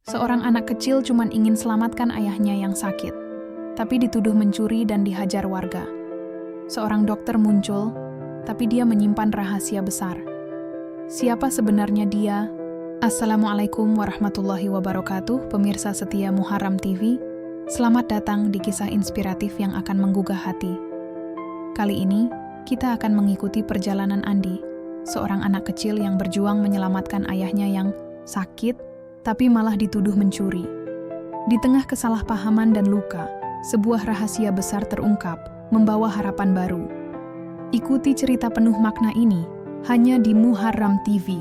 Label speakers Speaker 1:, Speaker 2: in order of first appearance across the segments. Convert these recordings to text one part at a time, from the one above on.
Speaker 1: Seorang anak kecil cuma ingin selamatkan ayahnya yang sakit, tapi dituduh mencuri dan dihajar warga. Seorang dokter muncul, tapi dia menyimpan rahasia besar. Siapa sebenarnya dia? Assalamualaikum warahmatullahi wabarakatuh, pemirsa setia Muharram TV. Selamat datang di kisah inspiratif yang akan menggugah hati. Kali ini, kita akan mengikuti perjalanan Andi, seorang anak kecil yang berjuang menyelamatkan ayahnya yang sakit, tapi malah dituduh mencuri. Di tengah kesalahpahaman dan luka, sebuah rahasia besar terungkap, membawa harapan baru. Ikuti cerita penuh makna ini, hanya di Muharram TV.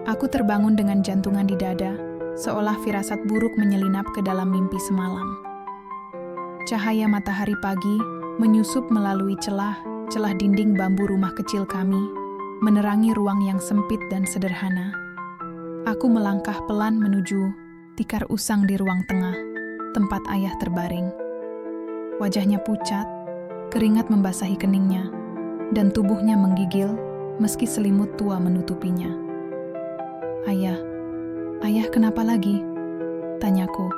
Speaker 1: Aku terbangun dengan jantungan di dada, seolah firasat buruk menyelinap ke dalam mimpi semalam. Cahaya matahari pagi menyusup melalui celah dinding bambu rumah kecil kami, menerangi ruang yang sempit dan sederhana. Aku melangkah pelan menuju tikar usang di ruang tengah, tempat ayah terbaring. Wajahnya pucat, keringat membasahi keningnya, dan tubuhnya menggigil meski selimut tua menutupinya. Ayah kenapa lagi? Tanyaku,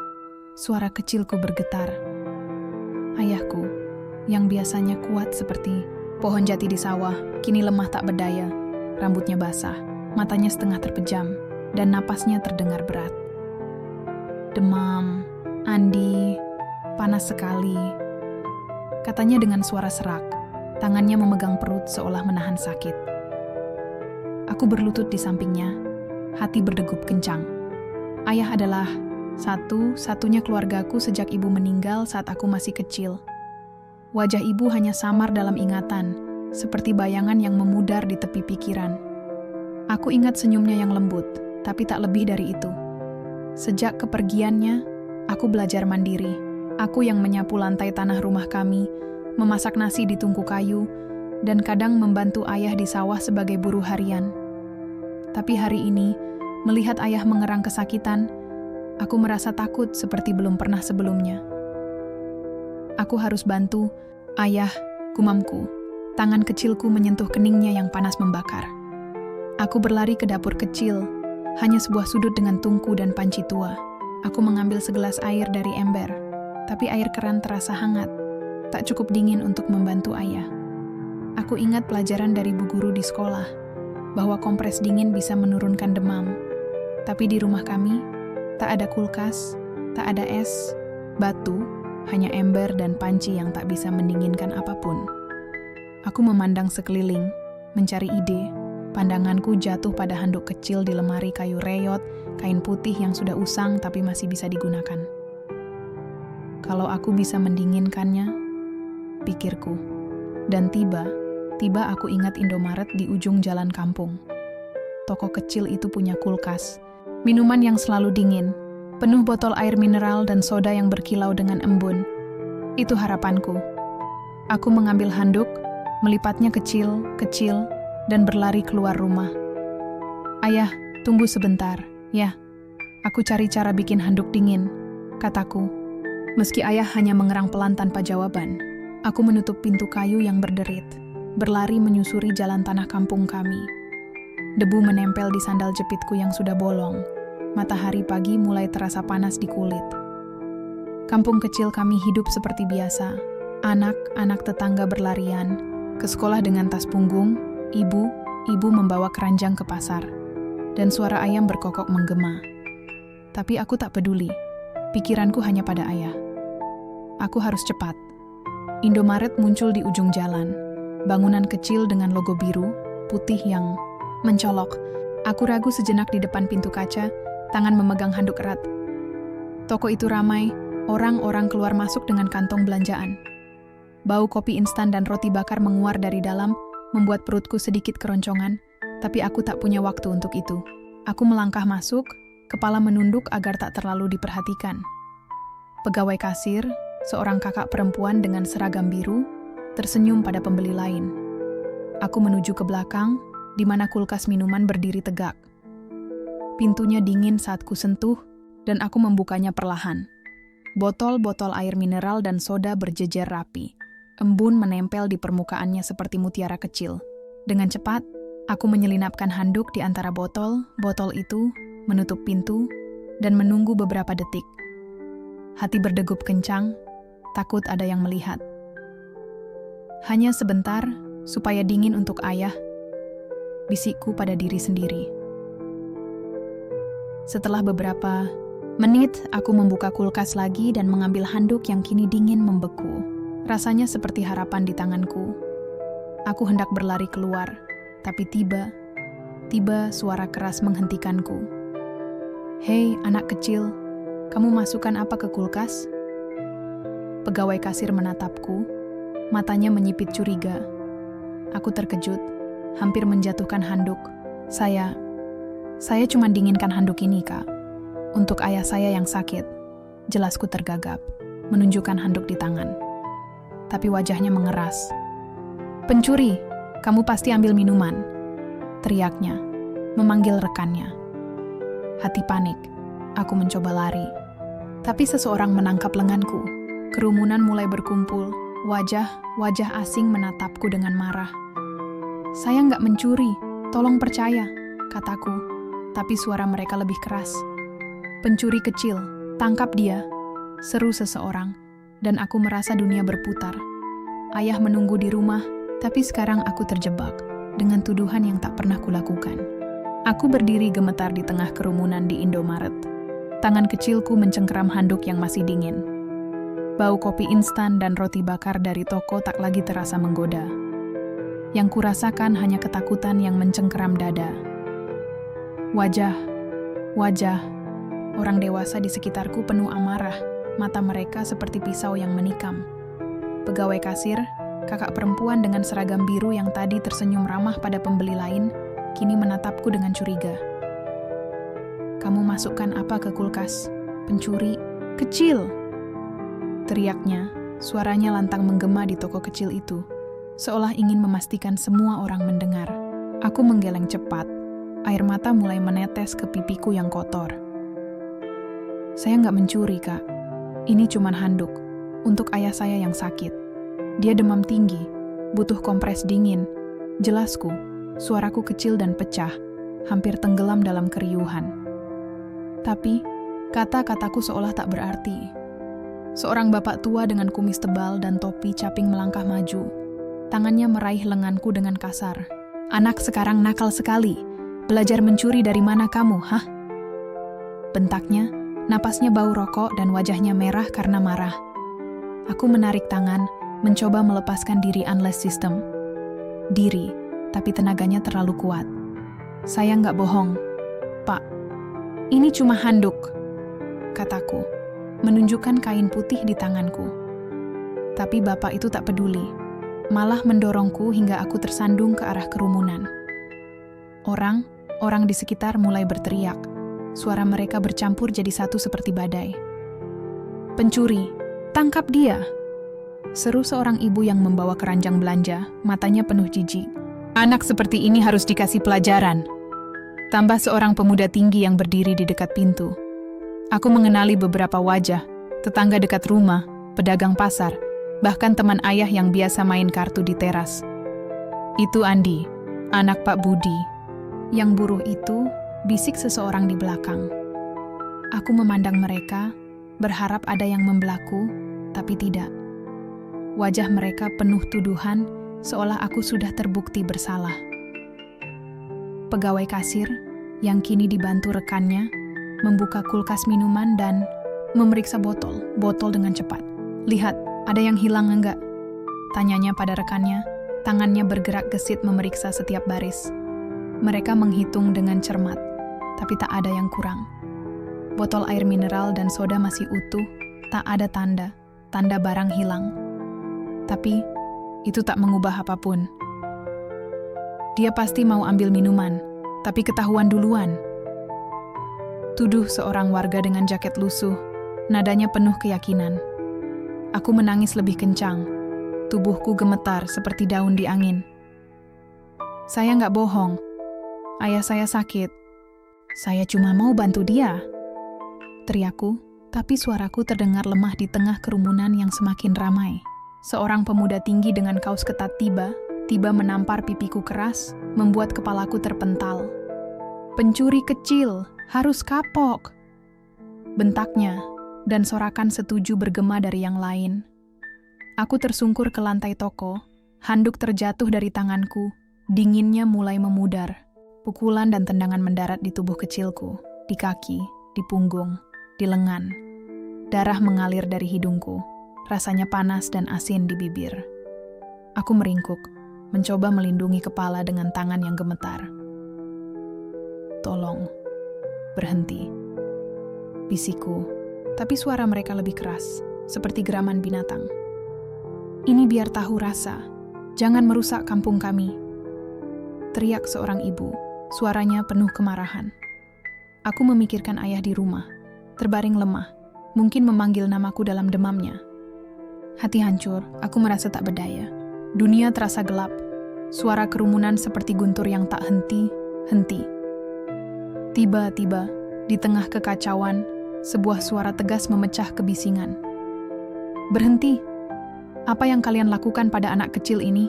Speaker 1: suara kecilku bergetar. Ayahku, yang biasanya kuat seperti pohon jati di sawah, kini lemah tak berdaya, rambutnya basah, matanya setengah terpejam, dan napasnya terdengar berat. Demam, Andi, panas sekali, katanya dengan suara serak, tangannya memegang perut seolah menahan sakit. Aku berlutut di sampingnya, hati berdegup kencang. Ayah adalah satu-satunya keluargaku sejak ibu meninggal saat aku masih kecil. Wajah ibu hanya samar dalam ingatan, seperti bayangan yang memudar di tepi pikiran. Aku ingat senyumnya yang lembut, tapi tak lebih dari itu. Sejak kepergiannya, aku belajar mandiri. Aku yang menyapu lantai tanah rumah kami, memasak nasi di tungku kayu, dan kadang membantu ayah di sawah sebagai buruh harian. Tapi hari ini, melihat ayah mengerang kesakitan, aku merasa takut seperti belum pernah sebelumnya. Aku harus bantu, ayah, gumamku. Tangan kecilku menyentuh keningnya yang panas membakar. Aku berlari ke dapur kecil, hanya sebuah sudut dengan tungku dan panci tua. Aku mengambil segelas air dari ember, tapi air keran terasa hangat, tak cukup dingin untuk membantu ayah. Aku ingat pelajaran dari bu guru di sekolah, bahwa kompres dingin bisa menurunkan demam. Tapi di rumah kami, tak ada kulkas, tak ada es, batu, hanya ember dan panci yang tak bisa mendinginkan apapun. Aku memandang sekeliling, mencari ide. Pandanganku jatuh pada handuk kecil di lemari kayu reyot, kain putih yang sudah usang tapi masih bisa digunakan. Kalau aku bisa mendinginkannya, pikirku. Dan tiba aku ingat Indomaret di ujung jalan kampung. Toko kecil itu punya kulkas, minuman yang selalu dingin, penuh botol air mineral dan soda yang berkilau dengan embun. Itu harapanku. Aku mengambil handuk, melipatnya kecil, dan berlari keluar rumah. Ayah, tunggu sebentar, ya. Aku cari cara bikin handuk dingin, kataku. Meski ayah hanya mengerang pelan tanpa jawaban, aku menutup pintu kayu yang berderit, berlari menyusuri jalan tanah kampung kami. Debu menempel di sandal jepitku yang sudah bolong. Matahari pagi mulai terasa panas di kulit. Kampung kecil kami hidup seperti biasa. Anak-anak tetangga berlarian ke sekolah dengan tas punggung. Ibu membawa keranjang ke pasar, dan suara ayam berkokok menggema. Tapi aku tak peduli, pikiranku hanya pada ayah. Aku harus cepat. Indomaret muncul di ujung jalan, bangunan kecil dengan logo biru, putih yang mencolok. Aku ragu sejenak di depan pintu kaca, tangan memegang handuk erat. Toko itu ramai, orang-orang keluar masuk dengan kantong belanjaan. Bau kopi instan dan roti bakar menguar dari dalam, membuat perutku sedikit keroncongan, tapi aku tak punya waktu untuk itu. Aku melangkah masuk, kepala menunduk agar tak terlalu diperhatikan. Pegawai kasir, seorang kakak perempuan dengan seragam biru, tersenyum pada pembeli lain. Aku menuju ke belakang, di mana kulkas minuman berdiri tegak. Pintunya dingin saat ku sentuh, dan aku membukanya perlahan. Botol-botol air mineral dan soda berjejer rapi. Embun menempel di permukaannya seperti mutiara kecil. Dengan cepat, aku menyelinapkan handuk di antara botol itu, menutup pintu, dan menunggu beberapa detik. Hati berdegup kencang, takut ada yang melihat. Hanya sebentar, supaya dingin untuk ayah, bisikku pada diri sendiri. Setelah beberapa menit, aku membuka kulkas lagi dan mengambil handuk yang kini dingin membeku. Rasanya seperti harapan di tanganku. Aku hendak berlari keluar, tapi tiba suara keras menghentikanku. "Hei, anak kecil, kamu masukkan apa ke kulkas?" Pegawai kasir menatapku, matanya menyipit curiga. Aku terkejut, hampir menjatuhkan handuk. Saya cuma dinginkan handuk ini, Kak. Untuk ayah saya yang sakit. Jelasku tergagap, menunjukkan handuk di tangan. Tapi wajahnya mengeras. "Pencuri, kamu pasti ambil minuman," teriaknya, memanggil rekannya. Hati panik, aku mencoba lari. Tapi seseorang menangkap lenganku. Kerumunan mulai berkumpul, wajah asing menatapku dengan marah. "Saya nggak mencuri, tolong percaya," kataku, tapi suara mereka lebih keras. "Pencuri kecil, tangkap dia," seru seseorang, dan aku merasa dunia berputar. Ayah menunggu di rumah, tapi sekarang aku terjebak dengan tuduhan yang tak pernah kulakukan. Aku berdiri gemetar di tengah kerumunan di Indomaret. Tangan kecilku mencengkeram handuk yang masih dingin. Bau kopi instan dan roti bakar dari toko tak lagi terasa menggoda. Yang kurasakan hanya ketakutan yang mencengkeram dada. Wajah orang dewasa di sekitarku penuh amarah, mata mereka seperti pisau yang menikam. Pegawai kasir, kakak perempuan dengan seragam biru yang tadi tersenyum ramah pada pembeli lain, kini menatapku dengan curiga. "Kamu masukkan apa ke kulkas? Pencuri kecil!" teriaknya, suaranya lantang menggema di toko kecil itu, seolah ingin memastikan semua orang mendengar. Aku menggeleng cepat, air mata mulai menetes ke pipiku yang kotor. "Saya nggak mencuri, Kak. Ini cuma handuk, untuk ayah saya yang sakit. Dia demam tinggi, butuh kompres dingin," jelasku, suaraku kecil dan pecah, hampir tenggelam dalam keriuhan. Tapi, kata-kataku seolah tak berarti. Seorang bapak tua dengan kumis tebal dan topi caping melangkah maju. Tangannya meraih lenganku dengan kasar. "Anak sekarang nakal sekali. Belajar mencuri dari mana kamu, hah?" Bentaknya, napasnya bau rokok dan wajahnya merah karena marah. Aku menarik tangan, mencoba melepaskan diri unless system. Tapi tenaganya terlalu kuat. "Saya nggak bohong, Pak. Ini cuma handuk," kataku, menunjukkan kain putih di tanganku. Tapi bapak itu tak peduli, malah mendorongku hingga aku tersandung ke arah kerumunan. Orang di sekitar mulai berteriak. Suara mereka bercampur jadi satu seperti badai. "Pencuri, tangkap dia!" seru seorang ibu yang membawa keranjang belanja, matanya penuh jijik. "Anak seperti ini harus dikasih pelajaran," tambah seorang pemuda tinggi yang berdiri di dekat pintu. Aku mengenali beberapa wajah, tetangga dekat rumah, pedagang pasar, bahkan teman ayah yang biasa main kartu di teras. "Itu Andi, anak Pak Budi." "Yang buruh itu," bisik seseorang di belakang. Aku memandang mereka, berharap ada yang membelaku, tapi tidak. Wajah mereka penuh tuduhan, seolah aku sudah terbukti bersalah. Pegawai kasir, yang kini dibantu rekannya, membuka kulkas minuman dan memeriksa botol dengan cepat. "Lihat, ada yang hilang enggak?" tanyanya pada rekannya, tangannya bergerak gesit memeriksa setiap baris. Mereka menghitung dengan cermat, tapi tak ada yang kurang. Botol air mineral dan soda masih utuh, tak ada tanda barang hilang. Tapi, itu tak mengubah apapun. "Dia pasti mau ambil minuman, tapi ketahuan duluan," tuduh seorang warga dengan jaket lusuh, nadanya penuh keyakinan. Aku menangis lebih kencang, tubuhku gemetar seperti daun di angin. "Saya nggak bohong, ayah saya sakit. Saya cuma mau bantu dia," teriakku, tapi suaraku terdengar lemah di tengah kerumunan yang semakin ramai. Seorang pemuda tinggi dengan kaos ketat tiba menampar pipiku keras, membuat kepalaku terpental. "Pencuri kecil, harus kapok," bentaknya, dan sorakan setuju bergema dari yang lain. Aku tersungkur ke lantai toko, handuk terjatuh dari tanganku, dinginnya mulai memudar. Pukulan dan tendangan mendarat di tubuh kecilku, di kaki, di punggung, di lengan. Darah mengalir dari hidungku, rasanya panas dan asin di bibir. Aku meringkuk, mencoba melindungi kepala dengan tangan yang gemetar. "Tolong, berhenti," bisikku, tapi suara mereka lebih keras, seperti geraman binatang. "Ini biar tahu rasa, jangan merusak kampung kami," teriak seorang ibu, suaranya penuh kemarahan. Aku memikirkan ayah di rumah, terbaring lemah, mungkin memanggil namaku dalam demamnya. Hati hancur, aku merasa tak berdaya. Dunia terasa gelap, suara kerumunan seperti guntur yang tak henti-henti. Tiba-tiba, di tengah kekacauan, sebuah suara tegas memecah kebisingan. "Berhenti! Apa yang kalian lakukan pada anak kecil ini?"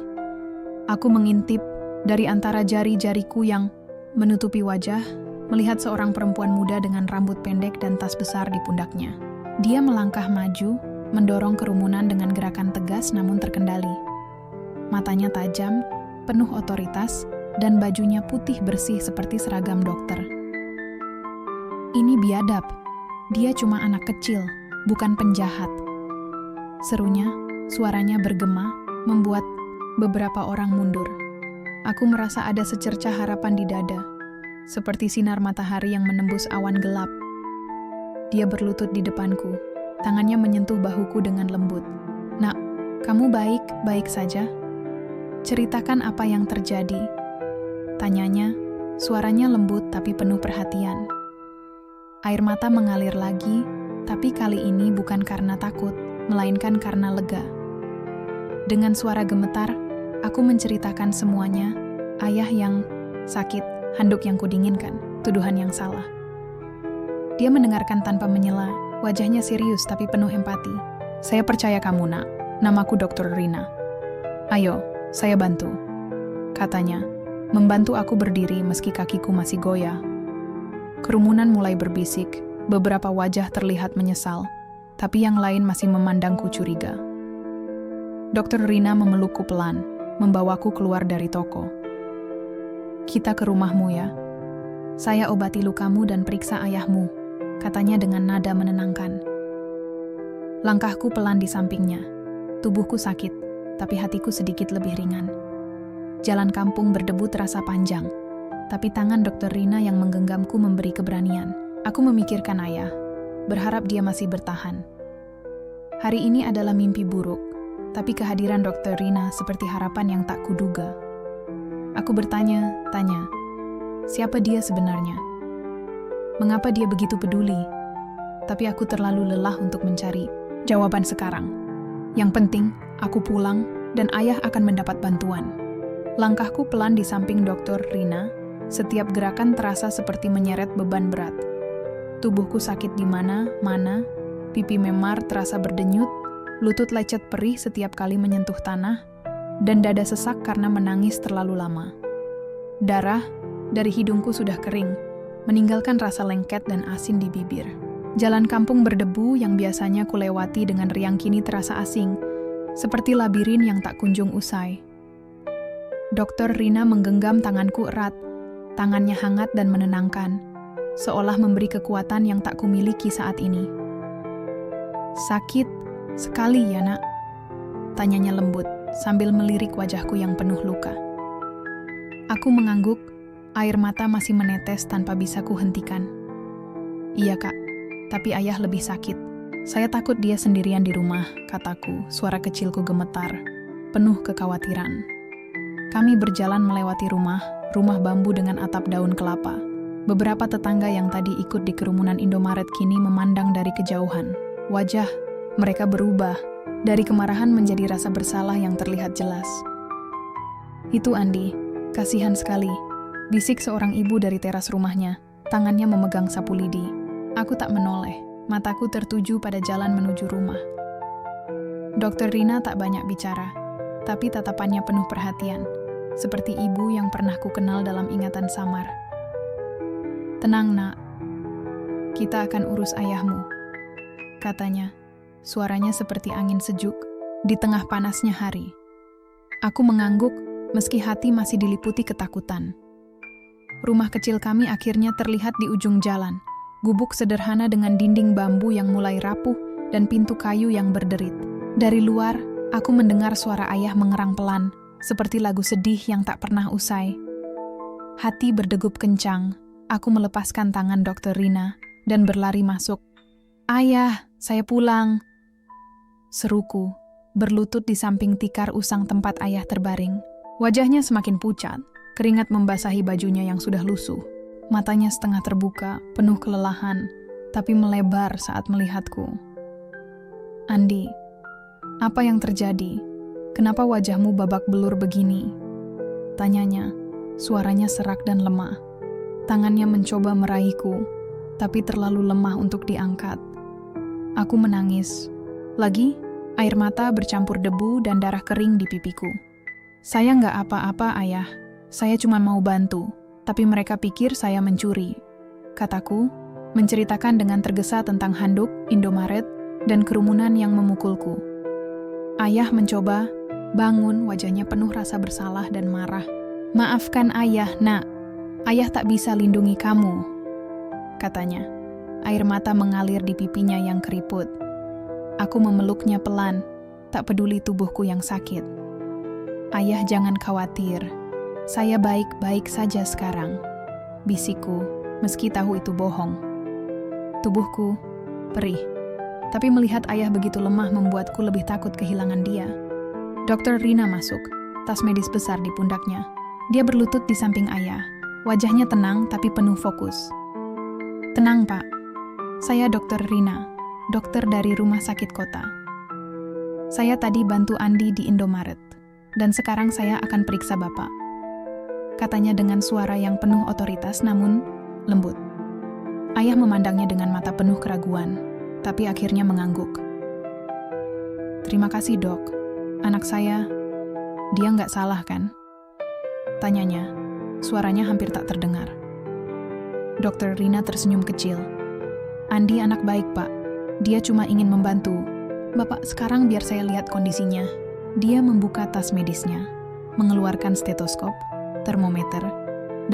Speaker 1: Aku mengintip dari antara jari-jariku yang menutupi wajah, melihat seorang perempuan muda dengan rambut pendek dan tas besar di pundaknya. Dia melangkah maju, mendorong kerumunan dengan gerakan tegas namun terkendali. Matanya tajam, penuh otoritas, dan bajunya putih bersih seperti seragam dokter. "Ini biadab. Dia cuma anak kecil, bukan penjahat," serunya, suaranya bergema, membuat beberapa orang mundur. Aku merasa ada secercah harapan di dada, seperti sinar matahari yang menembus awan gelap. Dia berlutut di depanku, tangannya menyentuh bahuku dengan lembut. "Nak, kamu baik-baik saja? Ceritakan apa yang terjadi," tanyanya, suaranya lembut tapi penuh perhatian. Air mata mengalir lagi, tapi kali ini bukan karena takut, melainkan karena lega. Dengan suara gemetar, aku menceritakan semuanya, ayah yang sakit, handuk yang kudinginkan, tuduhan yang salah. Dia mendengarkan tanpa menyela, wajahnya serius tapi penuh empati. "Saya percaya kamu, Nak. Namaku Dr. Rina. Ayo, saya bantu," katanya, membantu aku berdiri meski kakiku masih goyah. Kerumunan mulai berbisik, beberapa wajah terlihat menyesal, tapi yang lain masih memandangku curiga. Dr. Rina memelukku pelan, membawaku keluar dari toko. "Kita ke rumahmu ya. Saya obati lukamu dan periksa ayahmu," katanya dengan nada menenangkan. Langkahku pelan di sampingnya. Tubuhku sakit, tapi hatiku sedikit lebih ringan. Jalan kampung berdebu terasa panjang, tapi tangan Dr. Rina yang menggenggamku memberi keberanian. Aku memikirkan ayah, berharap dia masih bertahan. Hari ini adalah mimpi buruk, tapi kehadiran Dr. Rina seperti harapan yang tak kuduga. Aku bertanya-tanya, siapa dia sebenarnya? Mengapa dia begitu peduli? Tapi aku terlalu lelah untuk mencari jawaban sekarang. Yang penting, aku pulang dan ayah akan mendapat bantuan. Langkahku pelan di samping Dr. Rina, setiap gerakan terasa seperti menyeret beban berat. Tubuhku sakit di mana-mana, pipi memar terasa berdenyut, lutut lecet perih setiap kali menyentuh tanah, dan dada sesak karena menangis terlalu lama. Darah dari hidungku sudah kering, meninggalkan rasa lengket dan asin di bibir. Jalan kampung berdebu yang biasanya kulewati dengan riang kini terasa asing, seperti labirin yang tak kunjung usai. Dr. Rina menggenggam tanganku erat, tangannya hangat dan menenangkan, seolah memberi kekuatan yang tak kumiliki saat ini. "Sakit sekali ya, Nak?" tanyanya lembut, sambil melirik wajahku yang penuh luka. Aku mengangguk, air mata masih menetes tanpa bisa kuhentikan. "Iya, Kak, tapi ayah lebih sakit. Saya takut dia sendirian di rumah," kataku, suara kecilku gemetar, penuh kekhawatiran. Kami berjalan melewati rumah bambu dengan atap daun kelapa. Beberapa tetangga yang tadi ikut di kerumunan Indomaret kini memandang dari kejauhan. Wajah mereka berubah, dari kemarahan menjadi rasa bersalah yang terlihat jelas. "Itu Andi, kasihan sekali," bisik seorang ibu dari teras rumahnya, tangannya memegang sapu lidi. Aku tak menoleh, mataku tertuju pada jalan menuju rumah. Dr. Rina tak banyak bicara, tapi tatapannya penuh perhatian, seperti ibu yang pernah ku kenal dalam ingatan samar. "Tenang, Nak. Kita akan urus ayahmu, katanya. Suaranya seperti angin sejuk di tengah panasnya hari. Aku mengangguk meski hati masih diliputi ketakutan. Rumah kecil kami akhirnya terlihat di ujung jalan. Gubuk sederhana dengan dinding bambu yang mulai rapuh dan pintu kayu yang berderit. Dari luar, aku mendengar suara ayah mengerang pelan, seperti lagu sedih yang tak pernah usai. Hati berdegup kencang. Aku melepaskan tangan Dr. Rina dan berlari masuk. "Ayah, saya pulang," seruku, berlutut di samping tikar usang tempat ayah terbaring. Wajahnya semakin pucat, keringat membasahi bajunya yang sudah lusuh. Matanya setengah terbuka, penuh kelelahan, tapi melebar saat melihatku. "Andi, apa yang terjadi? Kenapa wajahmu babak belur begini?" tanyanya, suaranya serak dan lemah. Tangannya mencoba meraihku, tapi terlalu lemah untuk diangkat. Aku menangis. Lagi, air mata bercampur debu dan darah kering di pipiku. "Saya nggak apa-apa, ayah. Saya cuma mau bantu, tapi mereka pikir saya mencuri," kataku, menceritakan dengan tergesa tentang handuk, Indomaret, dan kerumunan yang memukulku. Ayah mencoba bangun, wajahnya penuh rasa bersalah dan marah. "Maafkan ayah, nak. Ayah tak bisa lindungi kamu," katanya. Air mata mengalir di pipinya yang keriput. Aku memeluknya pelan, tak peduli tubuhku yang sakit. "Ayah, jangan khawatir. Saya baik-baik saja sekarang," bisikku, meski tahu itu bohong. Tubuhku perih, tapi melihat ayah begitu lemah membuatku lebih takut kehilangan dia. Dr. Rina masuk, tas medis besar di pundaknya. Dia berlutut di samping ayah. Wajahnya tenang tapi penuh fokus. "Tenang, Pak. Saya Dr. Rina, dokter dari rumah sakit kota. Saya tadi bantu Andi di Indomaret, dan sekarang saya akan periksa Bapak," katanya dengan suara yang penuh otoritas namun lembut. Ayah memandangnya dengan mata penuh keraguan, tapi akhirnya mengangguk. "Terima kasih, Dok. Anak saya, dia nggak salah kan?" tanyanya. Suaranya hampir tak terdengar. Dr. Rina tersenyum kecil. "Andi anak baik, Pak. Dia cuma ingin membantu. Bapak, sekarang biar saya lihat kondisinya." Dia membuka tas medisnya, mengeluarkan stetoskop, termometer,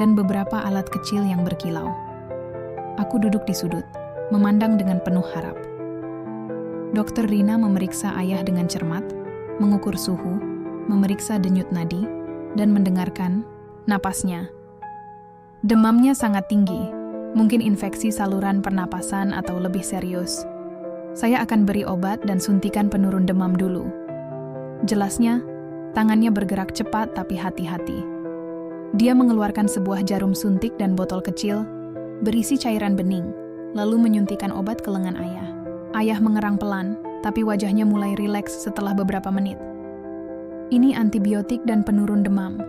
Speaker 1: dan beberapa alat kecil yang berkilau. Aku duduk di sudut, memandang dengan penuh harap. Dr. Rina memeriksa ayah dengan cermat, mengukur suhu, memeriksa denyut nadi, dan mendengarkan napasnya. Demamnya sangat tinggi, mungkin infeksi saluran pernapasan atau lebih serius. Saya akan beri obat dan suntikan penurun demam dulu. Jelasnya, tangannya bergerak cepat tapi hati-hati. Dia mengeluarkan sebuah jarum suntik dan botol kecil, berisi cairan bening, lalu menyuntikkan obat ke lengan ayah. Ayah mengerang pelan, tapi wajahnya mulai rileks setelah beberapa menit. "Ini antibiotik dan penurun demam.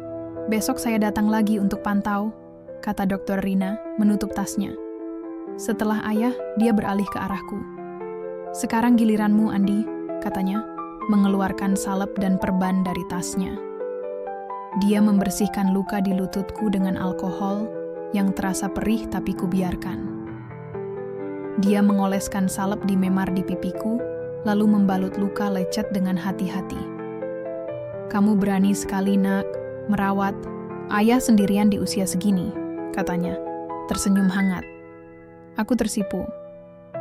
Speaker 1: Besok saya datang lagi untuk pantau," kata Dr. Rina, menutup tasnya. Setelah ayah, dia beralih ke arahku. "Sekarang giliranmu, Andi," katanya, mengeluarkan salep dan perban dari tasnya. Dia membersihkan luka di lututku dengan alkohol yang terasa perih tapi kubiarkan. Dia mengoleskan salep di memar di pipiku, lalu membalut luka lecet dengan hati-hati. "Kamu berani sekali, nak, merawat ayah sendirian di usia segini," katanya, tersenyum hangat. Aku tersipu.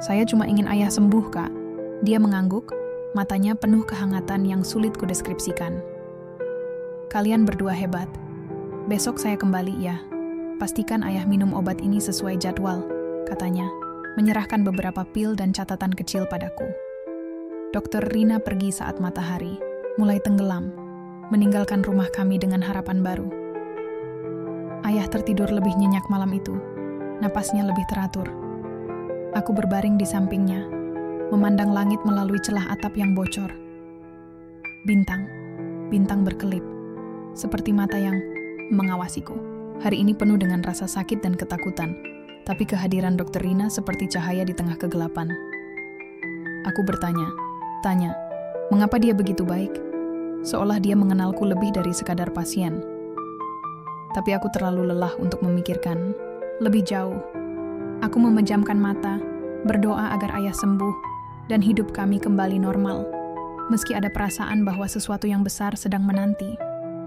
Speaker 1: "Saya cuma ingin ayah sembuh, Kak." Dia mengangguk, matanya penuh kehangatan yang sulit kudeskripsikan. "Kalian berdua hebat. Besok saya kembali ya. Pastikan ayah minum obat ini sesuai jadwal," katanya, menyerahkan beberapa pil dan catatan kecil padaku. Dr. Rina pergi saat matahari mulai tenggelam, meninggalkan rumah kami dengan harapan baru. Ayah tertidur lebih nyenyak malam itu. Napasnya lebih teratur. Aku berbaring di sampingnya, memandang langit melalui celah atap yang bocor. Bintang berkelip, seperti mata yang mengawasiku. Hari ini penuh dengan rasa sakit dan ketakutan, tapi kehadiran Dr. Rina seperti cahaya di tengah kegelapan. Aku bertanya, mengapa dia begitu baik? Seolah dia mengenalku lebih dari sekadar pasien. Tapi aku terlalu lelah untuk memikirkan lebih jauh. Aku memejamkan mata, berdoa agar ayah sembuh, dan hidup kami kembali normal. Meski ada perasaan bahwa sesuatu yang besar sedang menanti.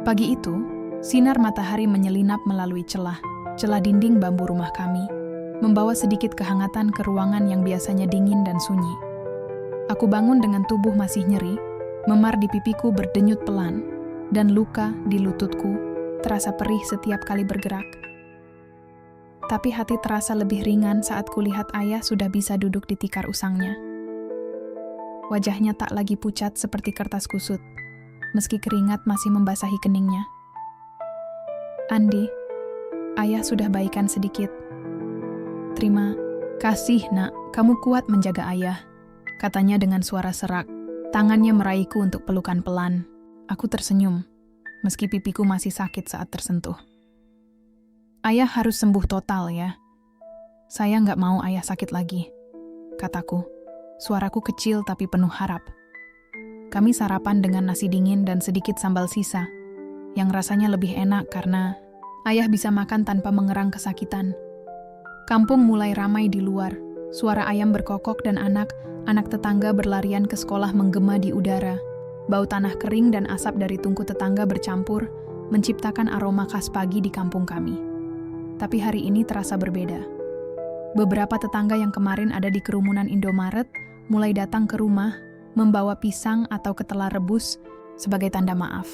Speaker 1: Pagi itu, sinar matahari menyelinap melalui celah dinding bambu rumah kami, membawa sedikit kehangatan ke ruangan yang biasanya dingin dan sunyi. Aku bangun dengan tubuh masih nyeri, memar di pipiku berdenyut pelan, dan luka di lututku terasa perih setiap kali bergerak. Tapi hati terasa lebih ringan saat kulihat ayah sudah bisa duduk di tikar usangnya. Wajahnya tak lagi pucat seperti kertas kusut, meski keringat masih membasahi keningnya. Andi, ayah sudah baikan sedikit. Terima kasih, nak. Kamu kuat menjaga ayah, katanya dengan suara serak. Tangannya meraihku untuk pelukan pelan. Aku tersenyum, meski pipiku masih sakit saat tersentuh. Ayah harus sembuh total ya. Saya nggak mau ayah sakit lagi, kataku. Suaraku kecil tapi penuh harap. Kami sarapan dengan nasi dingin dan sedikit sambal sisa, yang rasanya lebih enak karena ayah bisa makan tanpa mengerang kesakitan. Kampung mulai ramai di luar. Suara ayam berkokok dan anak tetangga berlarian ke sekolah menggema di udara. Bau tanah kering dan asap dari tungku tetangga bercampur, menciptakan aroma khas pagi di kampung kami. Tapi hari ini terasa berbeda. Beberapa tetangga yang kemarin ada di kerumunan Indomaret mulai datang ke rumah, membawa pisang atau ketelar rebus sebagai tanda maaf.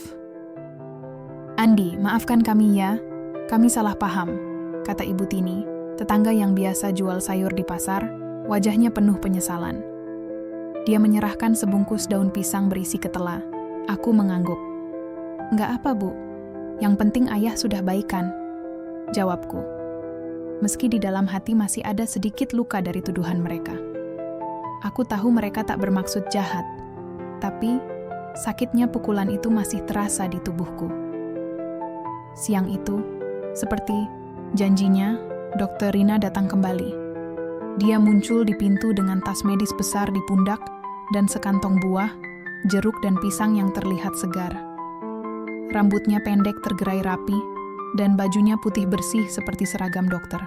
Speaker 1: Andi, maafkan kami ya, kami salah paham, kata Ibu Tini, tetangga yang biasa jual sayur di pasar, wajahnya penuh penyesalan. Dia menyerahkan sebungkus daun pisang berisi ketela. Aku mengangguk. Nggak apa, Bu. Yang penting ayah sudah baikan, jawabku. Meski di dalam hati masih ada sedikit luka dari tuduhan mereka. Aku tahu mereka tak bermaksud jahat, tapi sakitnya pukulan itu masih terasa di tubuhku. Siang itu, seperti janjinya, Dokter Rina datang kembali. Dia muncul di pintu dengan tas medis besar di pundak dan sekantong buah, jeruk dan pisang yang terlihat segar. Rambutnya pendek tergerai rapi, dan bajunya putih bersih seperti seragam dokter.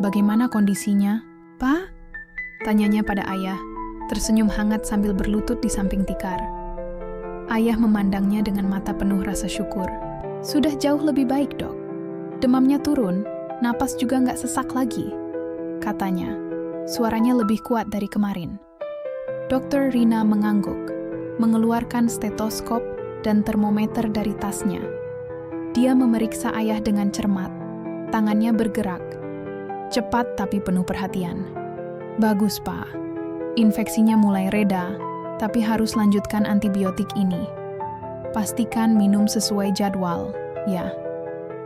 Speaker 1: Bagaimana kondisinya, Pak? Tanyanya pada ayah, tersenyum hangat sambil berlutut di samping tikar. Ayah memandangnya dengan mata penuh rasa syukur. Sudah jauh lebih baik, Dok. Demamnya turun, napas juga nggak sesak lagi, katanya. Suaranya lebih kuat dari kemarin. Dokter Rina mengangguk, mengeluarkan stetoskop dan termometer dari tasnya. Dia memeriksa ayah dengan cermat. Tangannya bergerak, cepat tapi penuh perhatian. Bagus, Pak. Infeksinya mulai reda, tapi harus lanjutkan antibiotik ini. Pastikan minum sesuai jadwal, ya,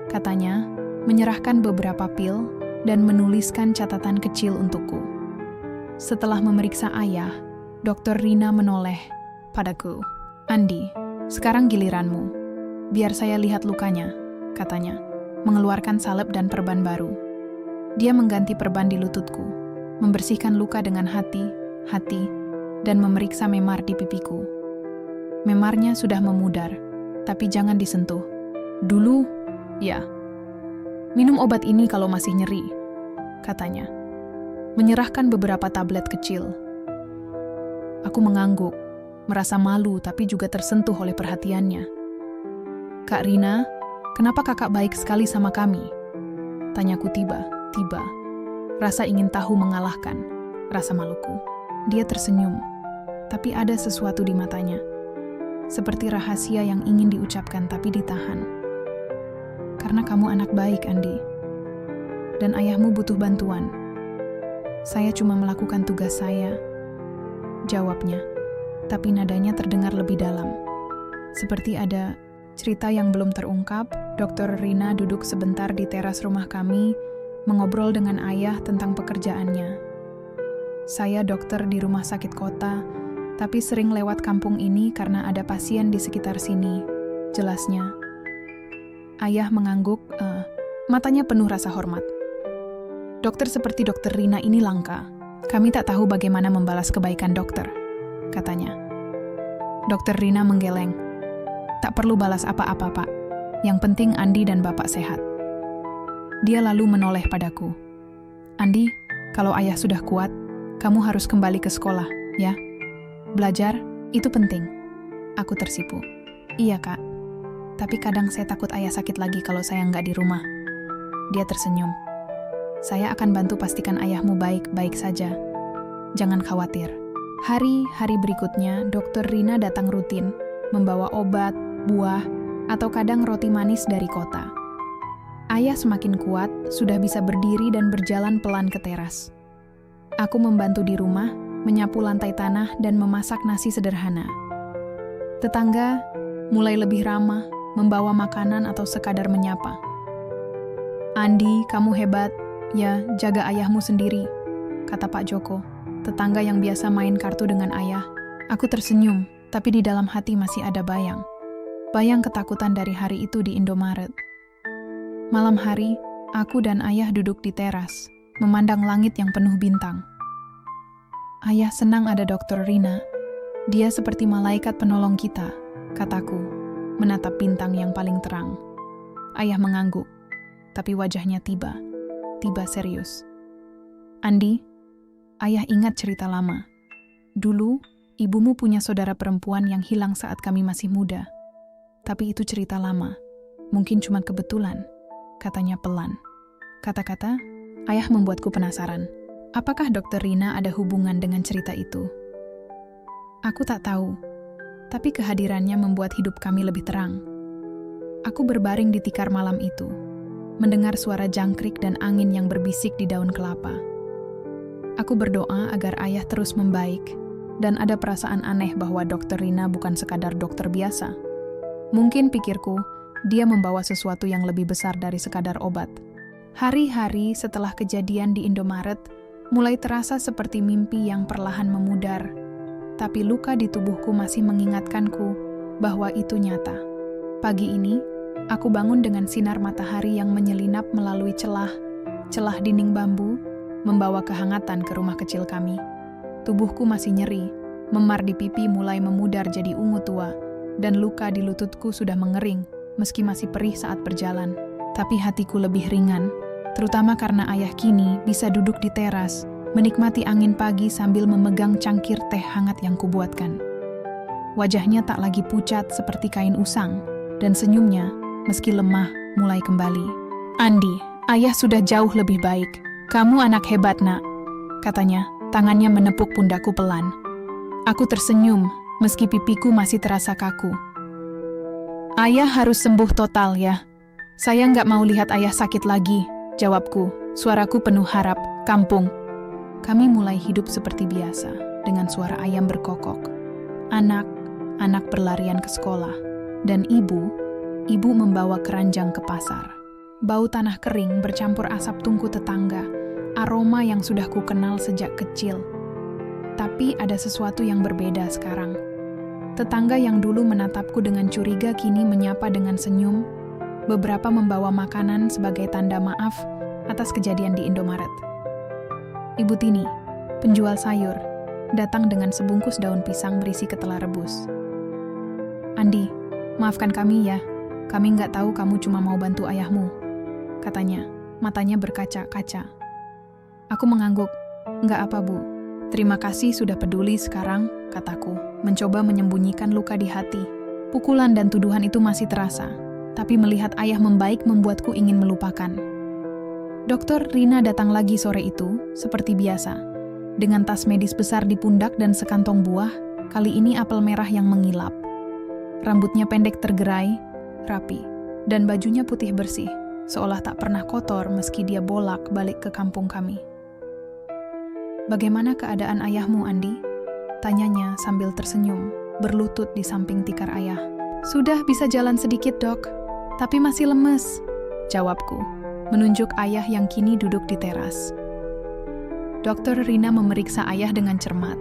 Speaker 1: katanya, menyerahkan beberapa pil dan menuliskan catatan kecil untukku. Setelah memeriksa ayah, Dokter Rina menoleh padaku. Andi, sekarang giliranmu. Biar saya lihat lukanya, katanya, mengeluarkan salep dan perban baru. Dia mengganti perban di lututku, membersihkan luka dengan hati, dan memeriksa memar di pipiku. Memarnya sudah memudar, tapi jangan disentuh. Dulu, ya. Minum obat ini kalau masih nyeri, katanya. Menyerahkan beberapa tablet kecil. Aku mengangguk, merasa malu tapi juga tersentuh oleh perhatiannya. Kak Rina, kenapa kakak baik sekali sama kami? Tanyaku tiba-tiba. Rasa ingin tahu mengalahkan rasa maluku. Dia tersenyum, tapi ada sesuatu di matanya. Seperti rahasia yang ingin diucapkan tapi ditahan. Karena kamu anak baik, Andi. Dan ayahmu butuh bantuan. Saya cuma melakukan tugas saya, jawabnya. Tapi nadanya terdengar lebih dalam. Seperti ada cerita yang belum terungkap. Dokter Rina duduk sebentar di teras rumah kami, mengobrol dengan ayah tentang pekerjaannya. Saya dokter di rumah sakit kota, tapi sering lewat kampung ini karena ada pasien di sekitar sini, jelasnya. Ayah mengangguk, matanya penuh rasa hormat. Dokter seperti Dokter Rina ini langka. Kami tak tahu bagaimana membalas kebaikan dokter, katanya. Dokter Rina menggeleng. Tak perlu balas apa-apa, Pak. Yang penting Andi dan Bapak sehat. Dia lalu menoleh padaku. Andi, kalau ayah sudah kuat, kamu harus kembali ke sekolah, ya? Belajar, itu penting. Aku tersipu. Iya, Kak. Tapi kadang saya takut ayah sakit lagi kalau saya nggak di rumah. Dia tersenyum. Saya akan bantu pastikan ayahmu baik-baik saja. Jangan khawatir. Hari-hari berikutnya, Dokter Rina datang rutin, membawa obat, buah, atau kadang roti manis dari kota. Ayah semakin kuat, sudah bisa berdiri dan berjalan pelan ke teras. Aku membantu di rumah, menyapu lantai tanah dan memasak nasi sederhana. Tetangga mulai lebih ramah, membawa makanan atau sekadar menyapa. Andi, kamu hebat. Ya, jaga ayahmu sendiri, kata Pak Joko, tetangga yang biasa main kartu dengan ayah. Aku tersenyum, tapi di dalam hati masih ada bayang. Bayang ketakutan dari hari itu di Indomaret. Malam hari, aku dan ayah duduk di teras, memandang langit yang penuh bintang. Ayah senang ada Dokter Rina. Dia seperti malaikat penolong kita, kataku, menatap bintang yang paling terang. Ayah mengangguk, tapi wajahnya tiba serius. Andi, ayah ingat cerita lama. Dulu, ibumu punya saudara perempuan yang hilang saat kami masih muda. Tapi itu cerita lama, mungkin cuma kebetulan, katanya pelan. Kata-kata, ayah membuatku penasaran. Apakah Dokter Rina ada hubungan dengan cerita itu? Aku tak tahu, tapi kehadirannya membuat hidup kami lebih terang. Aku berbaring di tikar malam itu, mendengar suara jangkrik dan angin yang berbisik di daun kelapa. Aku berdoa agar ayah terus membaik, dan ada perasaan aneh bahwa Dokter Rina bukan sekadar dokter biasa. Mungkin pikirku, dia membawa sesuatu yang lebih besar dari sekadar obat. Hari-hari setelah kejadian di Indomaret, mulai terasa seperti mimpi yang perlahan memudar. Tapi luka di tubuhku masih mengingatkanku bahwa itu nyata. Pagi ini, aku bangun dengan sinar matahari yang menyelinap melalui celah dinding bambu, membawa kehangatan ke rumah kecil kami. Tubuhku masih nyeri, memar di pipi mulai memudar jadi ungu tua, dan luka di lututku sudah mengering, meski masih perih saat berjalan. Tapi hatiku lebih ringan, terutama karena ayah kini bisa duduk di teras, menikmati angin pagi sambil memegang cangkir teh hangat yang kubuatkan. Wajahnya tak lagi pucat seperti kain usang, dan senyumnya, meski lemah, mulai kembali. Andi, ayah sudah jauh lebih baik. Kamu anak hebat, nak, katanya, tangannya menepuk pundakku pelan. Aku tersenyum, meski pipiku masih terasa kaku. Ayah harus sembuh total ya. Saya nggak mau lihat ayah sakit lagi, jawabku, suaraku penuh harap. Kampung. Kami mulai hidup seperti biasa, dengan suara ayam berkokok. Anak berlarian ke sekolah, dan ibu membawa keranjang ke pasar. Bau tanah kering bercampur asap tungku tetangga, aroma yang sudah ku kenal sejak kecil. Tapi ada sesuatu yang berbeda sekarang. Tetangga yang dulu menatapku dengan curiga kini menyapa dengan senyum. Beberapa membawa makanan sebagai tanda maaf atas kejadian di Indomaret. Ibu Tini, penjual sayur, datang dengan sebungkus daun pisang berisi ketela rebus. Andi, maafkan kami ya. Kami nggak tahu kamu cuma mau bantu ayahmu, katanya, matanya berkaca-kaca. Aku mengangguk. Nggak apa, Bu. Terima kasih sudah peduli sekarang, kataku, mencoba menyembunyikan luka di hati. Pukulan dan tuduhan itu masih terasa, tapi melihat ayah membaik membuatku ingin melupakan. Dokter Rina datang lagi sore itu, seperti biasa. Dengan tas medis besar di pundak dan sekantong buah, kali ini apel merah yang mengilap. Rambutnya pendek tergerai, rapi, dan bajunya putih bersih, seolah tak pernah kotor meski dia bolak-balik ke kampung kami. Bagaimana keadaan ayahmu, Andi? Tanyanya sambil tersenyum, berlutut di samping tikar ayah. Sudah bisa jalan sedikit, Dok, tapi masih lemes, jawabku, menunjuk ayah yang kini duduk di teras. Dokter Rina memeriksa ayah dengan cermat,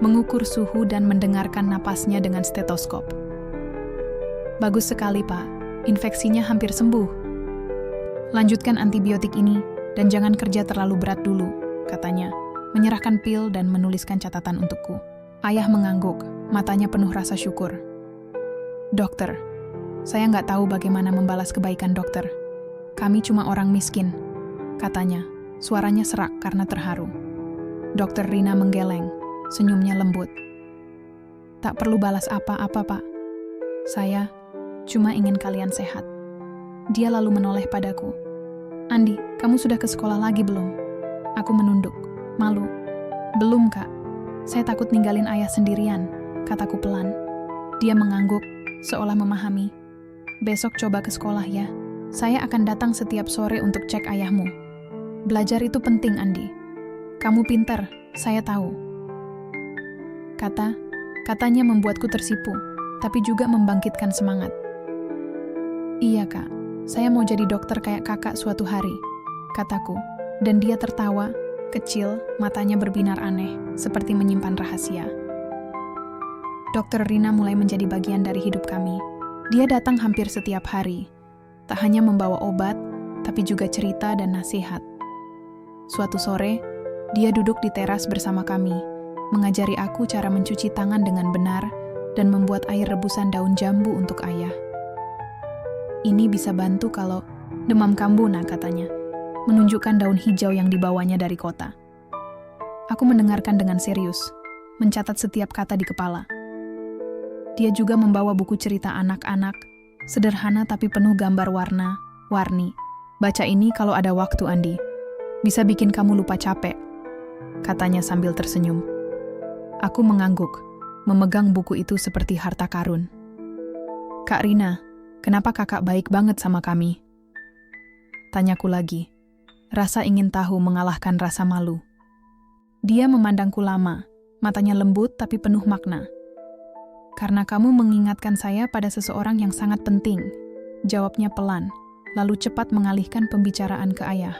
Speaker 1: mengukur suhu dan mendengarkan napasnya dengan stetoskop. Bagus sekali, Pak. Infeksinya hampir sembuh. Lanjutkan antibiotik ini dan jangan kerja terlalu berat dulu, katanya, menyerahkan pil dan menuliskan catatan untukku. Ayah mengangguk, matanya penuh rasa syukur. Dokter, saya nggak tahu bagaimana membalas kebaikan dokter. Kami cuma orang miskin, katanya, Suaranya serak karena terharu. Dokter Rina menggeleng, senyumnya lembut. Tak perlu balas apa-apa, Pak. Saya cuma ingin kalian sehat. Dia lalu menoleh padaku. Andi, kamu sudah ke sekolah lagi belum? Aku menunduk, malu. Belum, Kak. Saya takut ninggalin ayah sendirian, kataku pelan. Dia mengangguk, seolah memahami. Besok coba ke sekolah ya. Saya akan datang setiap sore untuk cek ayahmu. Belajar itu penting, Andi. Kamu pintar, saya tahu. Katanya membuatku tersipu, tapi juga membangkitkan semangat. Iya, Kak. Saya mau jadi dokter kayak kakak suatu hari, kataku. Dan dia tertawa, kecil, matanya berbinar aneh, seperti menyimpan rahasia. Dokter Rina mulai menjadi bagian dari hidup kami. Dia datang hampir setiap hari. Tak hanya membawa obat, tapi juga cerita dan nasihat. Suatu sore, dia duduk di teras bersama kami, mengajari aku cara mencuci tangan dengan benar dan membuat air rebusan daun jambu untuk ayah. Ini bisa bantu kalau demam kambuh, katanya, menunjukkan daun hijau yang dibawanya dari kota. Aku mendengarkan dengan serius, mencatat setiap kata di kepala. Dia juga membawa buku cerita anak-anak, sederhana tapi penuh gambar warna-warni. Baca ini kalau ada waktu, Andi. Bisa bikin kamu lupa capek, katanya sambil tersenyum. Aku mengangguk, memegang buku itu seperti harta karun. Kak Rina, kenapa kakak baik banget sama kami? Tanyaku lagi. Rasa ingin tahu mengalahkan rasa malu. Dia memandangku lama, matanya lembut tapi penuh makna. Karena kamu mengingatkan saya pada seseorang yang sangat penting, jawabnya pelan, lalu cepat mengalihkan pembicaraan ke ayah.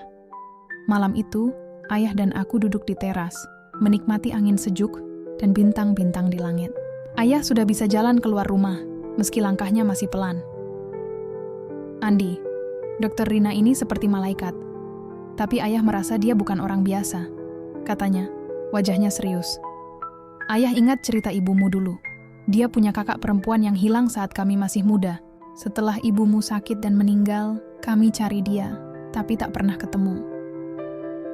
Speaker 1: Malam itu, ayah dan aku duduk di teras, menikmati angin sejuk dan bintang-bintang di langit. Ayah sudah bisa jalan keluar rumah, meski langkahnya masih pelan. Andi, Dokter Rina ini seperti malaikat. Tapi ayah merasa dia bukan orang biasa, katanya, wajahnya serius. Ayah ingat cerita ibumu dulu. Dia punya kakak perempuan yang hilang saat kami masih muda. Setelah ibumu sakit dan meninggal, kami cari dia, tapi tak pernah ketemu.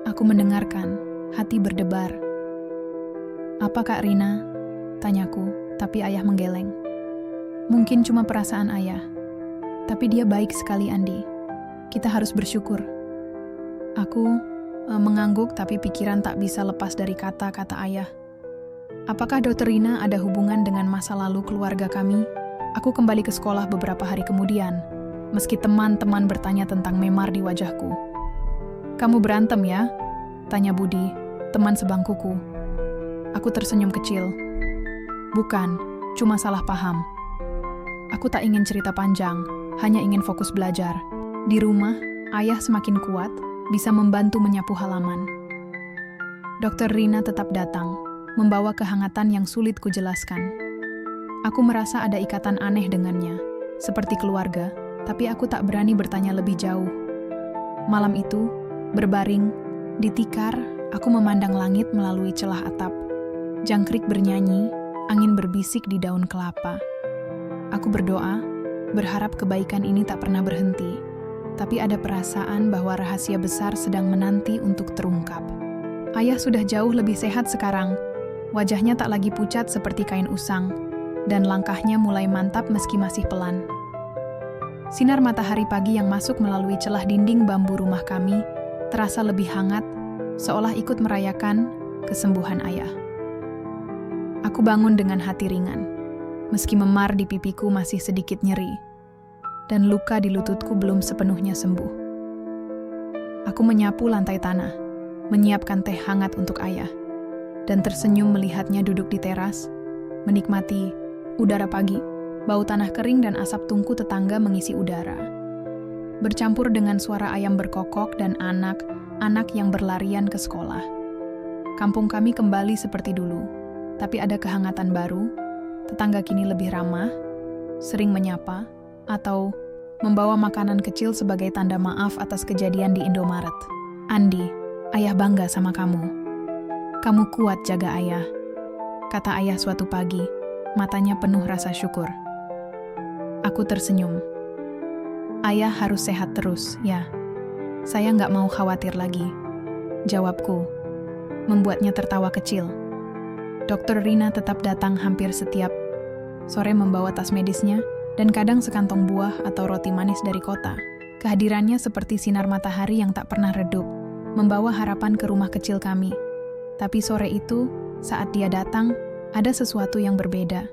Speaker 1: Aku mendengarkan, hati berdebar. Apa Kak Rina? Tanyaku, tapi ayah menggeleng. Mungkin cuma perasaan ayah. Tapi dia baik sekali, Andi. Kita harus bersyukur. Aku mengangguk, tapi pikiran tak bisa lepas dari kata-kata ayah. Apakah Dokter Rina ada hubungan dengan masa lalu keluarga kami? Aku kembali ke sekolah beberapa hari kemudian, meski teman-teman bertanya tentang memar di wajahku. Kamu berantem ya? Tanya Budi, teman sebangkuku. Aku tersenyum kecil. Bukan, cuma salah paham. Aku tak ingin cerita panjang, hanya ingin fokus belajar. Di rumah, ayah semakin kuat, bisa membantu menyapu halaman. Dokter Rina tetap datang, membawa kehangatan yang sulit kujelaskan. Aku merasa ada ikatan aneh dengannya, seperti keluarga, tapi aku tak berani bertanya lebih jauh. Malam itu, berbaring, di tikar, aku memandang langit melalui celah atap. Jangkrik bernyanyi, angin berbisik di daun kelapa. Aku berdoa, berharap kebaikan ini tak pernah berhenti, tapi ada perasaan bahwa rahasia besar sedang menanti untuk terungkap. Ayah sudah jauh lebih sehat sekarang. Wajahnya tak lagi pucat seperti kain usang, dan langkahnya mulai mantap meski masih pelan. Sinar matahari pagi yang masuk melalui celah dinding bambu rumah kami terasa lebih hangat, seolah ikut merayakan kesembuhan ayah. Aku bangun dengan hati ringan, meski memar di pipiku masih sedikit nyeri, dan luka di lututku belum sepenuhnya sembuh. Aku menyapu lantai tanah, menyiapkan teh hangat untuk ayah, dan tersenyum melihatnya duduk di teras, menikmati udara pagi. Bau tanah kering dan asap tungku tetangga mengisi udara, bercampur dengan suara ayam berkokok dan anak-anak yang berlarian ke sekolah. Kampung kami kembali seperti dulu, tapi ada kehangatan baru. Tetangga kini lebih ramah, sering menyapa, atau membawa makanan kecil sebagai tanda maaf atas kejadian di Indomaret. Andi, ayah bangga sama kamu. Kamu kuat jaga ayah, kata ayah suatu pagi, matanya penuh rasa syukur. Aku tersenyum. Ayah harus sehat terus, ya. Saya nggak mau khawatir lagi. jawabku. Membuatnya tertawa kecil. Dokter Rina tetap datang hampir setiap sore membawa tas medisnya dan kadang sekantong buah atau roti manis dari kota. Kehadirannya seperti sinar matahari yang tak pernah redup, membawa harapan ke rumah kecil kami. Tapi sore itu, saat dia datang, ada sesuatu yang berbeda.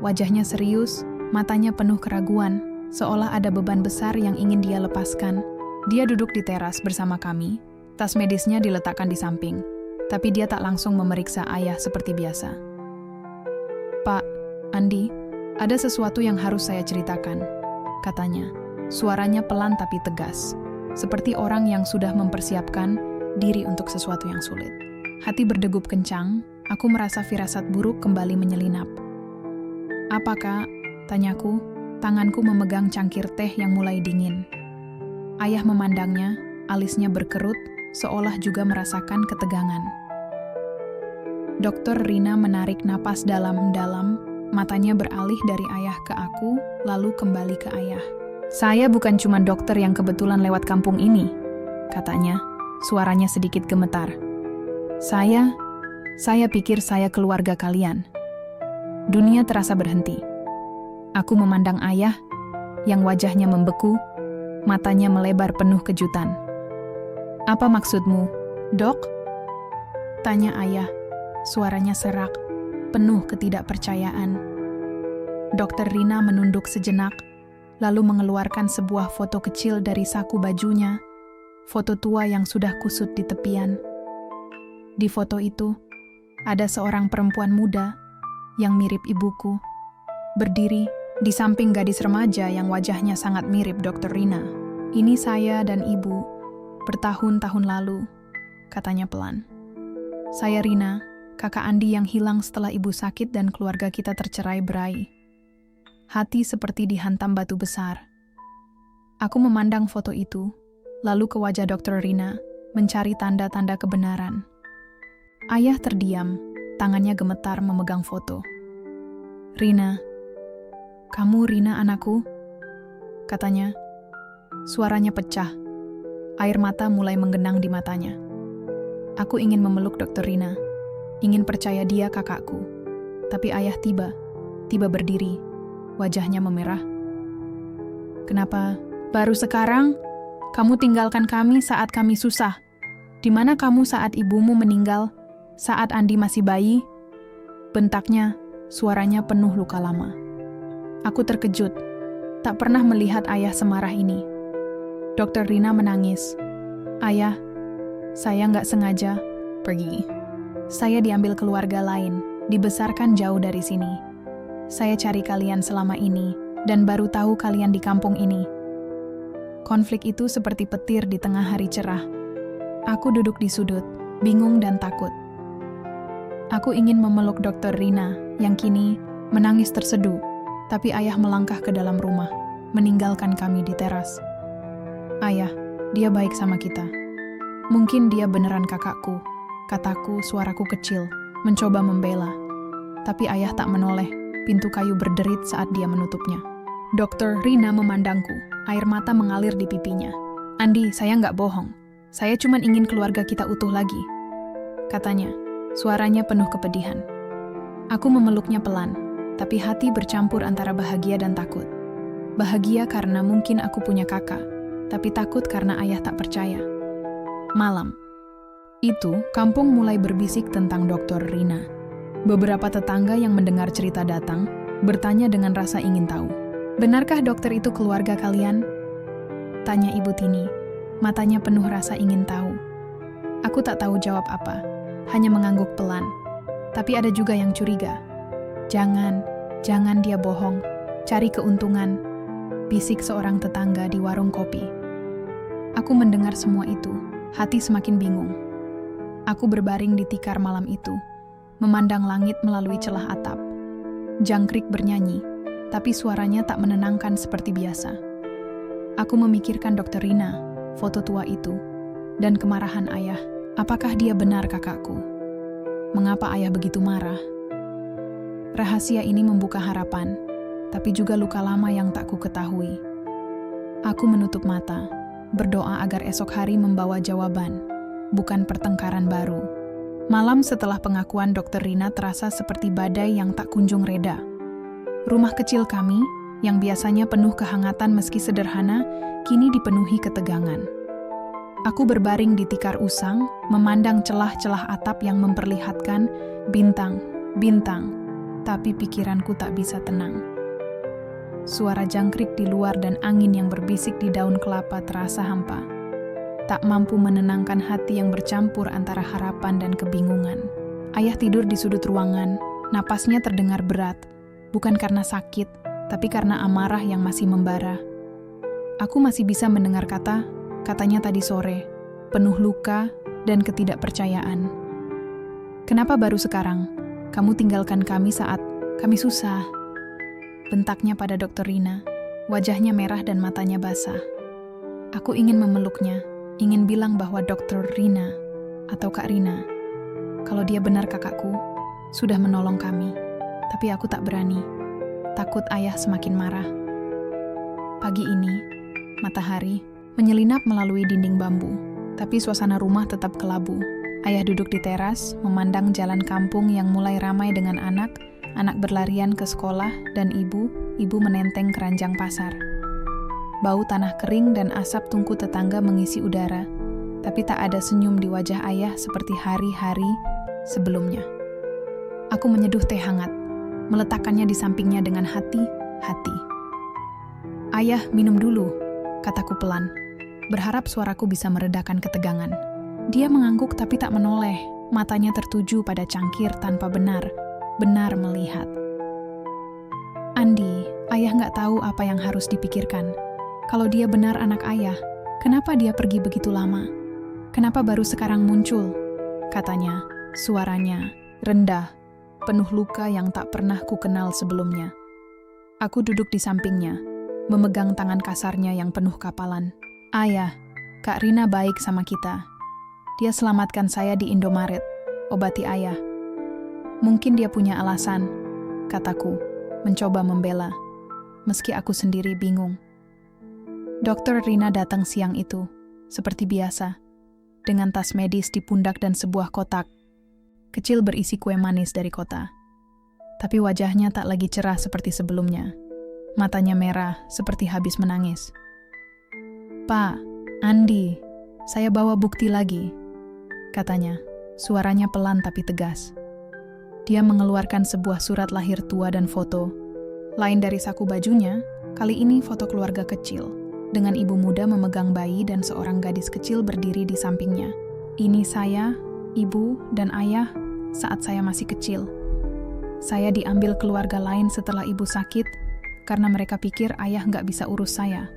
Speaker 1: Wajahnya serius, matanya penuh keraguan, seolah ada beban besar yang ingin dia lepaskan. Dia duduk di teras bersama kami, tas medisnya diletakkan di samping, tapi dia tak langsung memeriksa ayah seperti biasa. "Pak, Andi, ada sesuatu yang harus saya ceritakan," katanya. Suaranya pelan tapi tegas, seperti orang yang sudah mempersiapkan diri untuk sesuatu yang sulit. Hati berdegup kencang, aku merasa firasat buruk kembali menyelinap. "Apa, Kak?" tanyaku, tanganku memegang cangkir teh yang mulai dingin. Ayah memandangnya, alisnya berkerut, seolah juga merasakan ketegangan. Dokter Rina menarik napas dalam-dalam, matanya beralih dari ayah ke aku, lalu kembali ke ayah. "Saya bukan cuma dokter yang kebetulan lewat kampung ini," katanya, suaranya sedikit gemetar. Saya pikir saya keluarga kalian." Dunia terasa berhenti. Aku memandang ayah, yang wajahnya membeku, matanya melebar penuh kejutan. "Apa maksudmu, Dok?" tanya ayah, suaranya serak, penuh ketidakpercayaan. Dokter Rina menunduk sejenak, lalu mengeluarkan sebuah foto kecil dari saku bajunya, foto tua yang sudah kusut di tepian. Di foto itu, ada seorang perempuan muda yang mirip ibuku, berdiri di samping gadis remaja yang wajahnya sangat mirip Dokter Rina. "Ini saya dan ibu, bertahun-tahun lalu," katanya pelan. "Saya Rina, kakak Andi yang hilang setelah ibu sakit dan keluarga kita tercerai-berai." Hati seperti dihantam batu besar. Aku memandang foto itu, lalu ke wajah Dokter Rina, mencari tanda-tanda kebenaran. Ayah terdiam, tangannya gemetar memegang foto. "Rina, kamu Rina anakku?" katanya. Suaranya pecah, air mata mulai menggenang di matanya. Aku ingin memeluk Dokter Rina, ingin percaya dia kakakku. Tapi ayah tiba berdiri, wajahnya memerah. "Kenapa baru sekarang? Kamu tinggalkan kami saat kami susah. Di mana kamu saat ibumu meninggal, saat Andi masih bayi?" bentaknya, suaranya penuh luka lama. Aku terkejut, tak pernah melihat ayah semarah ini. Dokter Rina menangis. "Ayah, saya nggak sengaja pergi. Saya diambil keluarga lain, dibesarkan jauh dari sini. Saya cari kalian selama ini, dan baru tahu kalian di kampung ini." Konflik itu seperti petir di tengah hari cerah. Aku duduk di sudut, bingung dan takut. Aku ingin memeluk Dokter Rina, yang kini menangis terseduh, tapi ayah melangkah ke dalam rumah, meninggalkan kami di teras. "Ayah, dia baik sama kita. Mungkin dia beneran kakakku," kataku, suaraku kecil, mencoba membela. Tapi ayah tak menoleh. Pintu kayu berderit saat dia menutupnya. Dokter Rina memandangku, air mata mengalir di pipinya. "Andi, saya nggak bohong. Saya cuma ingin keluarga kita utuh lagi," katanya, suaranya penuh kepedihan. Aku memeluknya pelan, tapi hati bercampur antara bahagia dan takut. Bahagia karena mungkin aku punya kakak, tapi takut karena ayah tak percaya. Malam itu, kampung mulai berbisik tentang Dokter Rina. Beberapa tetangga yang mendengar cerita datang, bertanya dengan rasa ingin tahu. "Benarkah dokter itu keluarga kalian?" tanya Ibu Tini, matanya penuh rasa ingin tahu. Aku tak tahu jawab apa, hanya mengangguk pelan. Tapi ada juga yang curiga. Jangan dia bohong, cari keuntungan," bisik seorang tetangga di warung kopi. Aku mendengar semua itu, hati semakin bingung. Aku berbaring di tikar malam itu, memandang langit melalui celah atap. Jangkrik bernyanyi, tapi suaranya tak menenangkan seperti biasa. Aku memikirkan Dokter Rina, foto tua itu, dan kemarahan ayah. Apakah dia benar kakakku? Mengapa ayah begitu marah? Rahasia ini membuka harapan, tapi juga luka lama yang tak ku ketahui. Aku menutup mata, berdoa agar esok hari membawa jawaban. bukan pertengkaran baru. Malam setelah pengakuan Dr. Rina terasa seperti badai yang tak kunjung reda. Rumah kecil kami, yang biasanya penuh kehangatan meski sederhana, kini dipenuhi ketegangan. Aku berbaring di tikar usang, memandang celah-celah atap yang memperlihatkan bintang, tapi pikiranku tak bisa tenang. Suara jangkrik di luar dan angin yang berbisik di daun kelapa terasa hampa. Tak mampu menenangkan hati yang bercampur antara harapan dan kebingungan. Ayah tidur di sudut ruangan, napasnya terdengar berat, bukan karena sakit, tapi karena amarah yang masih membara. Aku masih bisa mendengar katanya tadi sore, penuh luka dan ketidakpercayaan. Kenapa baru sekarang? Kamu tinggalkan kami saat kami susah. Bentaknya pada Dr. Rina, wajahnya merah dan matanya basah. Aku ingin memeluknya, ingin bilang bahwa Dr. Rina atau Kak Rina, kalau dia benar kakakku, sudah menolong kami. Tapi aku tak berani, takut ayah semakin marah. Pagi ini, matahari menyelinap melalui dinding bambu, tapi suasana rumah tetap kelabu. Ayah duduk di teras, memandang jalan kampung yang mulai ramai dengan anak berlarian ke sekolah, dan ibu menenteng keranjang pasar. Bau tanah kering dan asap tungku tetangga mengisi udara, tapi tak ada senyum di wajah ayah seperti hari-hari sebelumnya. Aku menyeduh teh hangat, meletakkannya di sampingnya dengan hati-hati. Ayah, minum dulu, kataku pelan, berharap suaraku bisa meredakan ketegangan. Dia mengangguk tapi tak menoleh, matanya tertuju pada cangkir tanpa benar melihat. Andi, ayah nggak tahu apa yang harus dipikirkan. Kalau dia benar anak ayah, kenapa dia pergi begitu lama? Kenapa baru sekarang muncul? Katanya, suaranya rendah, penuh luka yang tak pernah ku kenal sebelumnya. Aku duduk di sampingnya, memegang tangan kasarnya yang penuh kapalan. Ayah, Kak Rina baik sama kita. Dia selamatkan saya di Indomaret, obati ayah. Mungkin dia punya alasan, kataku, mencoba membela, meski aku sendiri bingung. Dr. Rina datang siang itu, seperti biasa, dengan tas medis di pundak dan sebuah kotak kecil berisi kue manis dari kota. Tapi wajahnya tak lagi cerah seperti sebelumnya. Matanya merah, seperti habis menangis. Pak, Andi, saya bawa bukti lagi, katanya, suaranya pelan tapi tegas. Dia mengeluarkan sebuah surat lahir tua dan foto. Lain dari saku bajunya, kali ini foto keluarga kecil, dengan ibu muda memegang bayi dan seorang gadis kecil berdiri di sampingnya. Ini saya, ibu, dan ayah saat saya masih kecil. Saya diambil keluarga lain setelah ibu sakit, karena mereka pikir ayah nggak bisa urus saya.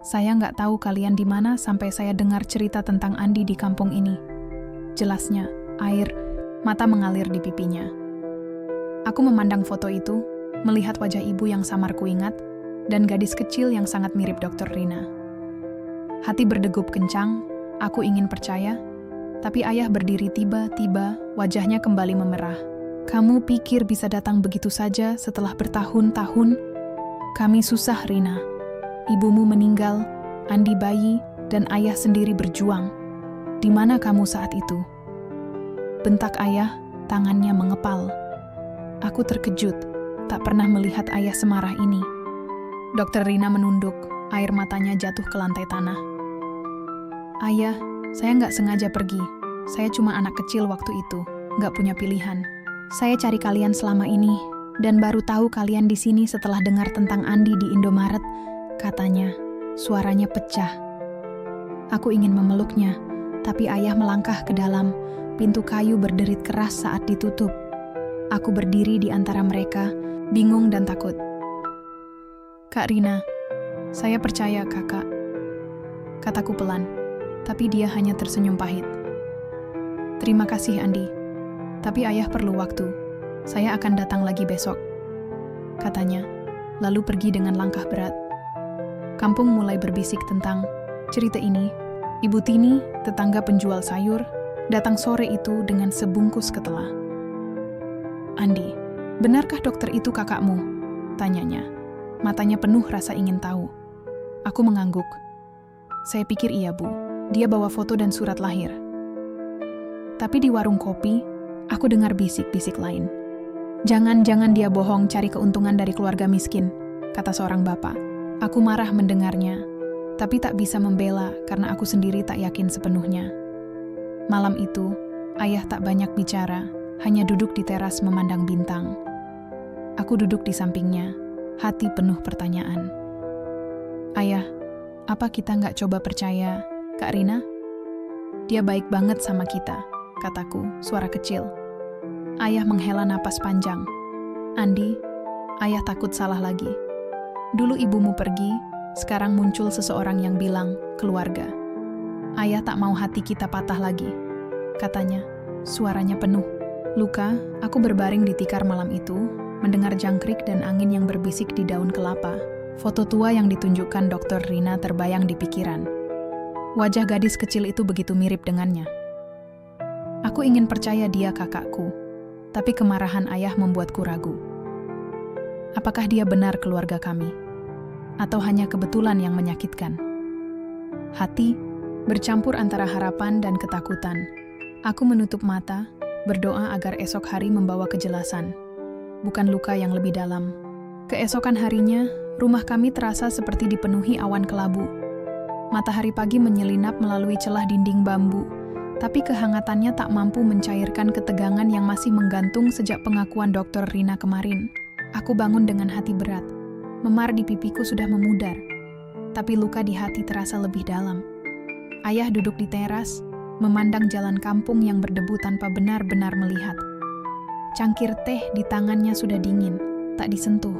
Speaker 1: Saya nggak tahu kalian di mana sampai saya dengar cerita tentang Andi di kampung ini. Jelasnya, air mata mengalir di pipinya. Aku memandang foto itu, melihat wajah ibu yang samar kuingat, dan gadis kecil yang sangat mirip Dr. Rina. Hati berdegup kencang, aku ingin percaya, tapi ayah berdiri tiba-tiba, wajahnya kembali memerah. Kamu pikir bisa datang begitu saja setelah bertahun-tahun? Kami susah, Rina. Ibumu meninggal, Andi bayi, dan ayah sendiri berjuang. Di mana kamu saat itu? Bentak ayah, tangannya mengepal. Aku terkejut, tak pernah melihat ayah semarah ini. Dr. Rina menunduk, air matanya jatuh ke lantai tanah. Ayah, saya nggak sengaja pergi. Saya cuma anak kecil waktu itu, nggak punya pilihan. Saya cari kalian selama ini, dan baru tahu kalian di sini setelah dengar tentang Andi di Indomaret, katanya, suaranya pecah. Aku ingin memeluknya, tapi ayah melangkah ke dalam. Pintu kayu berderit keras saat ditutup. Aku berdiri di antara mereka, bingung dan takut. Kak Rina, saya percaya kakak, kataku pelan, tapi dia hanya tersenyum pahit. Terima kasih Andi, tapi ayah perlu waktu. Saya akan datang lagi besok, katanya, lalu pergi dengan langkah berat. Kampung mulai berbisik tentang cerita ini. Ibu Tini, tetangga penjual sayur, datang sore itu dengan sebungkus ketela. Andi, benarkah dokter itu kakakmu? Tanyanya. Matanya penuh rasa ingin tahu. Aku mengangguk. Saya pikir iya, Bu. Dia bawa foto dan surat lahir. Tapi di warung kopi, aku dengar bisik-bisik lain. Jangan-jangan dia bohong cari keuntungan dari keluarga miskin, kata seorang bapak. Aku marah mendengarnya, tapi tak bisa membela karena aku sendiri tak yakin sepenuhnya. Malam itu, ayah tak banyak bicara, hanya duduk di teras memandang bintang. Aku duduk di sampingnya, hati penuh pertanyaan. Ayah, apa kita nggak coba percaya Kak Rina? Dia baik banget sama kita, kataku, suara kecil. Ayah menghela napas panjang. Andi, ayah takut salah lagi. Dulu ibumu pergi, sekarang muncul seseorang yang bilang keluarga. Ayah tak mau hati kita patah lagi, katanya, suaranya penuh. Luka, aku berbaring di tikar malam itu, mendengar jangkrik dan angin yang berbisik di daun kelapa. Foto tua yang ditunjukkan Dr. Rina terbayang di pikiran. Wajah gadis kecil itu begitu mirip dengannya. Aku ingin percaya dia kakakku, tapi kemarahan ayah membuatku ragu. Apakah dia benar keluarga kami? Atau hanya kebetulan yang menyakitkan? Hati bercampur antara harapan dan ketakutan. Aku menutup mata, berdoa agar esok hari membawa kejelasan, bukan luka yang lebih dalam. Keesokan harinya, rumah kami terasa seperti dipenuhi awan kelabu. Matahari pagi menyelinap melalui celah dinding bambu, tapi kehangatannya tak mampu mencairkan ketegangan yang masih menggantung sejak pengakuan Dr. Rina kemarin. Aku bangun dengan hati berat. Memar di pipiku sudah memudar, tapi luka di hati terasa lebih dalam. Ayah duduk di teras, memandang jalan kampung yang berdebu tanpa benar-benar melihat. Cangkir teh di tangannya sudah dingin, tak disentuh.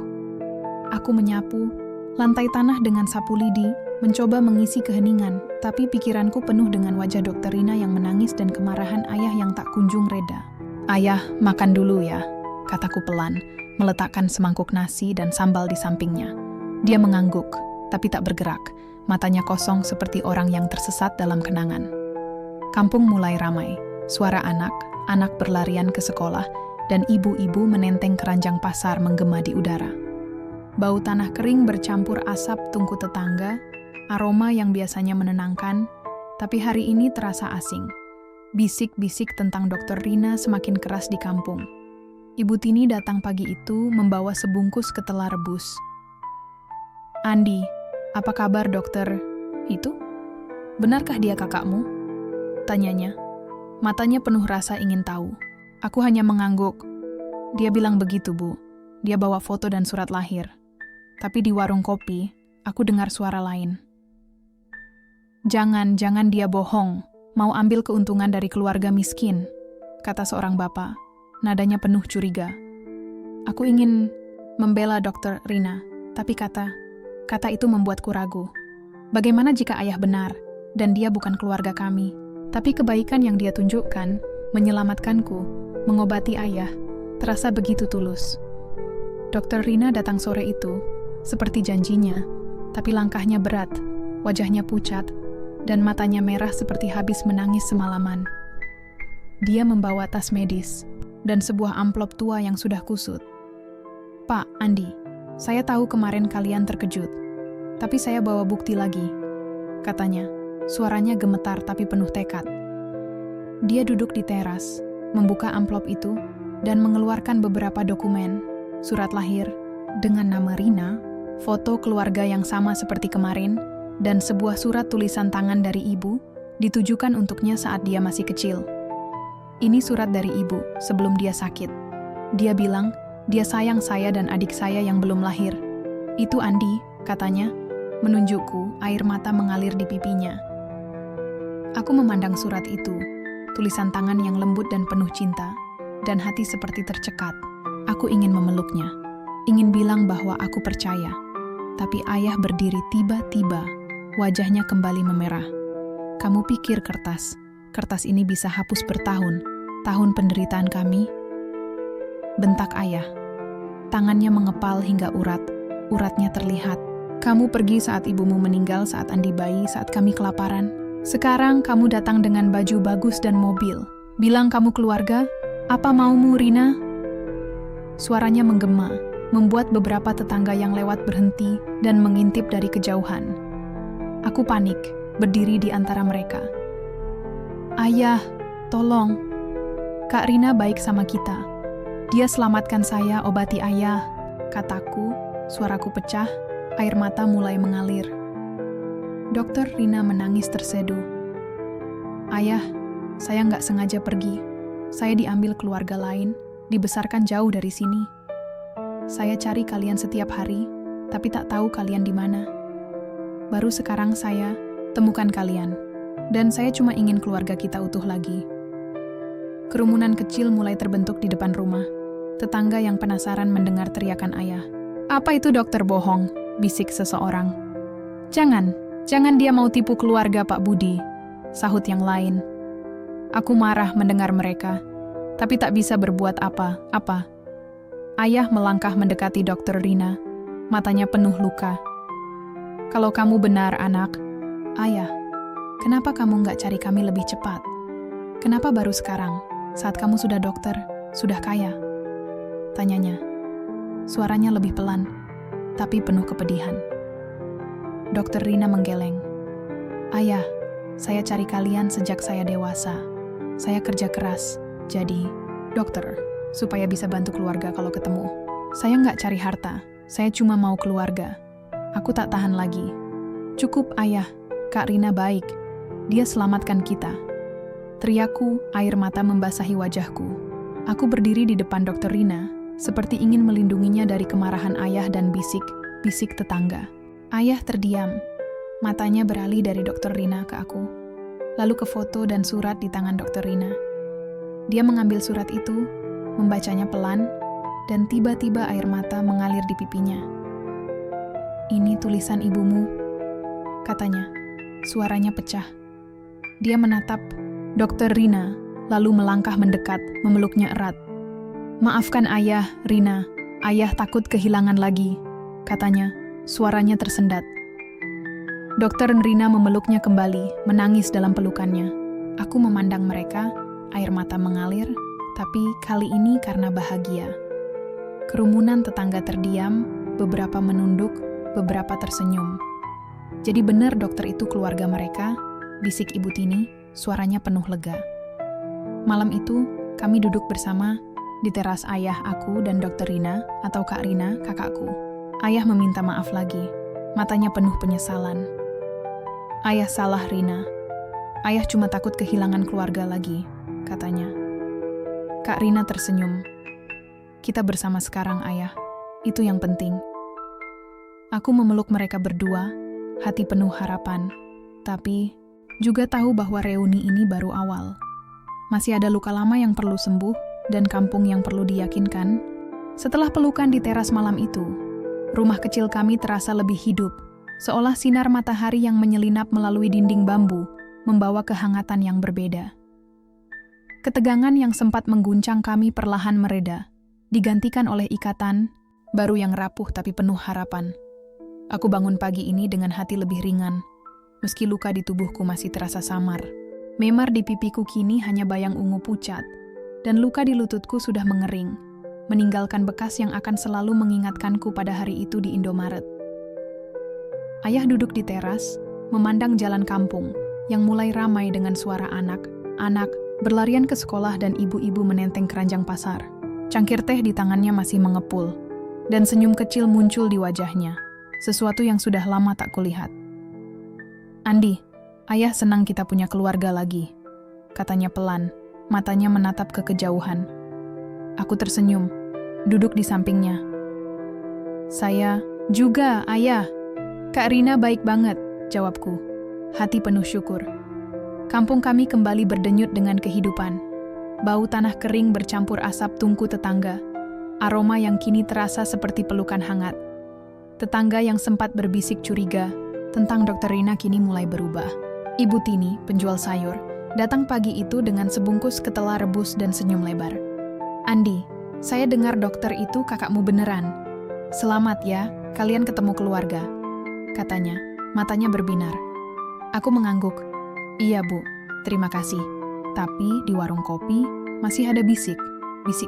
Speaker 1: Aku menyapu lantai tanah dengan sapu lidi, mencoba mengisi keheningan, tapi pikiranku penuh dengan wajah Dr. Rina yang menangis dan kemarahan ayah yang tak kunjung reda. Ayah, makan dulu ya, kataku pelan, meletakkan semangkuk nasi dan sambal di sampingnya. Dia mengangguk, tapi tak bergerak, matanya kosong seperti orang yang tersesat dalam kenangan. Kampung mulai ramai, suara anak berlarian ke sekolah, dan ibu-ibu menenteng keranjang pasar menggema di udara. Bau tanah kering bercampur asap tungku tetangga, aroma yang biasanya menenangkan, tapi hari ini terasa asing. Bisik-bisik tentang Dr. Rina semakin keras di kampung. Ibu Tini datang pagi itu membawa sebungkus ketelar rebus. Andi, apa kabar dokter? Itu? Benarkah dia kakakmu? Tanyanya. Matanya penuh rasa ingin tahu. Aku hanya mengangguk. Dia bilang begitu, Bu. Dia bawa foto dan surat lahir. Tapi di warung kopi, aku dengar suara lain. Jangan dia bohong. Mau ambil keuntungan dari keluarga miskin, kata seorang bapak. Nadanya penuh curiga. Aku ingin membela Dr. Rina, tapi kata itu membuatku ragu. Bagaimana jika ayah benar, dan dia bukan keluarga kami? Tapi kebaikan yang dia tunjukkan, menyelamatkanku, mengobati ayah, terasa begitu tulus. Dr. Rina datang sore itu, seperti janjinya, tapi langkahnya berat, wajahnya pucat, dan matanya merah seperti habis menangis semalaman. Dia membawa tas medis, dan sebuah amplop tua yang sudah kusut. Pak, Andi, saya tahu kemarin kalian terkejut, tapi saya bawa bukti lagi, katanya. Suaranya gemetar tapi penuh tekad. Dia duduk di teras, membuka amplop itu, dan mengeluarkan beberapa dokumen, surat lahir, dengan nama Rina, foto keluarga yang sama seperti kemarin, dan sebuah surat tulisan tangan dari ibu, ditujukan untuknya saat dia masih kecil. Ini surat dari ibu, sebelum dia sakit. Dia bilang, dia sayang saya dan adik saya yang belum lahir. Itu Andi, katanya, menunjukku, air mata mengalir di pipinya. Aku memandang surat itu, tulisan tangan yang lembut dan penuh cinta, dan hati seperti tercekat. Aku ingin memeluknya, ingin bilang bahwa aku percaya. Tapi ayah berdiri tiba-tiba, wajahnya kembali memerah. Kamu pikir kertas ini bisa hapus bertahun, tahun penderitaan kami? Bentak ayah. Tangannya mengepal hingga uratnya terlihat. Kamu pergi saat ibumu meninggal, saat Andi bayi, saat kami kelaparan. Sekarang kamu datang dengan baju bagus dan mobil. Bilang kamu keluarga, apa maumu Rina? Suaranya menggema, membuat beberapa tetangga yang lewat berhenti dan mengintip dari kejauhan. Aku panik, berdiri di antara mereka. "Ayah, tolong. Kak Rina baik sama kita. Dia selamatkan saya, obati ayah," kataku. Suaraku pecah, air mata mulai mengalir. Dokter Rina menangis terseduh. "Ayah, saya nggak sengaja pergi. Saya diambil keluarga lain, dibesarkan jauh dari sini. Saya cari kalian setiap hari, tapi tak tahu kalian di mana. Baru sekarang saya temukan kalian, dan saya cuma ingin keluarga kita utuh lagi." Kerumunan kecil mulai terbentuk di depan rumah. Tetangga yang penasaran mendengar teriakan ayah. "Apa itu dokter bohong?" bisik seseorang. Jangan dia mau tipu keluarga Pak Budi," sahut yang lain. Aku marah mendengar mereka, tapi tak bisa berbuat apa-apa. Ayah melangkah mendekati Dokter Rina, matanya penuh luka. "Kalau kamu benar, anak." "Ayah, kenapa kamu nggak cari kami lebih cepat? Kenapa baru sekarang, saat kamu sudah dokter, sudah kaya?" tanyanya. Suaranya lebih pelan, tapi penuh kepedihan. Dokter Rina menggeleng. "Ayah, saya cari kalian sejak saya dewasa. Saya kerja keras, jadi dokter, supaya bisa bantu keluarga kalau ketemu. Saya nggak cari harta, saya cuma mau keluarga. Aku tak tahan lagi. Cukup ayah, Kak Rina baik. Dia selamatkan kita." Teriakku, air mata membasahi wajahku. Aku berdiri di depan Dokter Rina, seperti ingin melindunginya dari kemarahan ayah dan bisik tetangga. Ayah terdiam. Matanya beralih dari Dokter Rina ke aku, lalu ke foto dan surat di tangan Dokter Rina. Dia mengambil surat itu, membacanya pelan, dan tiba-tiba air mata mengalir di pipinya. "Ini tulisan ibumu," katanya. Suaranya pecah. Dia menatap Dokter Rina, lalu melangkah mendekat, memeluknya erat. "Maafkan ayah, Rina. Ayah takut kehilangan lagi," katanya. Suaranya tersendat. Dokter Rina memeluknya kembali, menangis dalam pelukannya. Aku memandang mereka, air mata mengalir, tapi kali ini karena bahagia. Kerumunan tetangga terdiam, beberapa menunduk, beberapa tersenyum. "Jadi benar dokter itu keluarga mereka," bisik Ibu Tini, suaranya penuh lega. Malam itu, kami duduk bersama di teras ayah aku dan Dokter Rina atau Kak Rina, kakakku. Ayah meminta maaf lagi, matanya penuh penyesalan. "Ayah salah, Rina. Ayah cuma takut kehilangan keluarga lagi," katanya. Kak Rina tersenyum. "Kita bersama sekarang, ayah. Itu yang penting." Aku memeluk mereka berdua, hati penuh harapan, tapi juga tahu bahwa reuni ini baru awal. Masih ada luka lama yang perlu sembuh dan kampung yang perlu diyakinkan. Setelah pelukan di teras malam itu, rumah kecil kami terasa lebih hidup, seolah sinar matahari yang menyelinap melalui dinding bambu, membawa kehangatan yang berbeda. Ketegangan yang sempat mengguncang kami perlahan mereda, digantikan oleh ikatan, baru yang rapuh tapi penuh harapan. Aku bangun pagi ini dengan hati lebih ringan, meski luka di tubuhku masih terasa samar. Memar di pipiku kini hanya bayang ungu pucat, dan luka di lututku sudah mengering, meninggalkan bekas yang akan selalu mengingatkanku pada hari itu di Indomaret. Ayah duduk di teras, memandang jalan kampung yang mulai ramai dengan suara anak-anak berlarian ke sekolah dan ibu-ibu menenteng keranjang pasar. Cangkir teh di tangannya masih mengepul, dan senyum kecil muncul di wajahnya, sesuatu yang sudah lama tak kulihat. "Andi, ayah senang kita punya keluarga lagi," katanya pelan, matanya menatap ke kejauhan. Aku tersenyum, duduk di sampingnya. "Saya juga, ayah. Kak Rina baik banget," jawabku, hati penuh syukur. Kampung kami kembali berdenyut dengan kehidupan. Bau tanah kering bercampur asap tungku tetangga, aroma yang kini terasa seperti pelukan hangat. Tetangga yang sempat berbisik curiga tentang Dokter Rina kini mulai berubah. Ibu Tini, penjual sayur, datang pagi itu dengan sebungkus ketela rebus dan senyum lebar. "Andi, saya dengar dokter itu kakakmu beneran. Selamat ya, kalian ketemu keluarga," katanya, matanya berbinar. Aku mengangguk. "Iya bu, terima kasih." Tapi di warung kopi masih ada bisik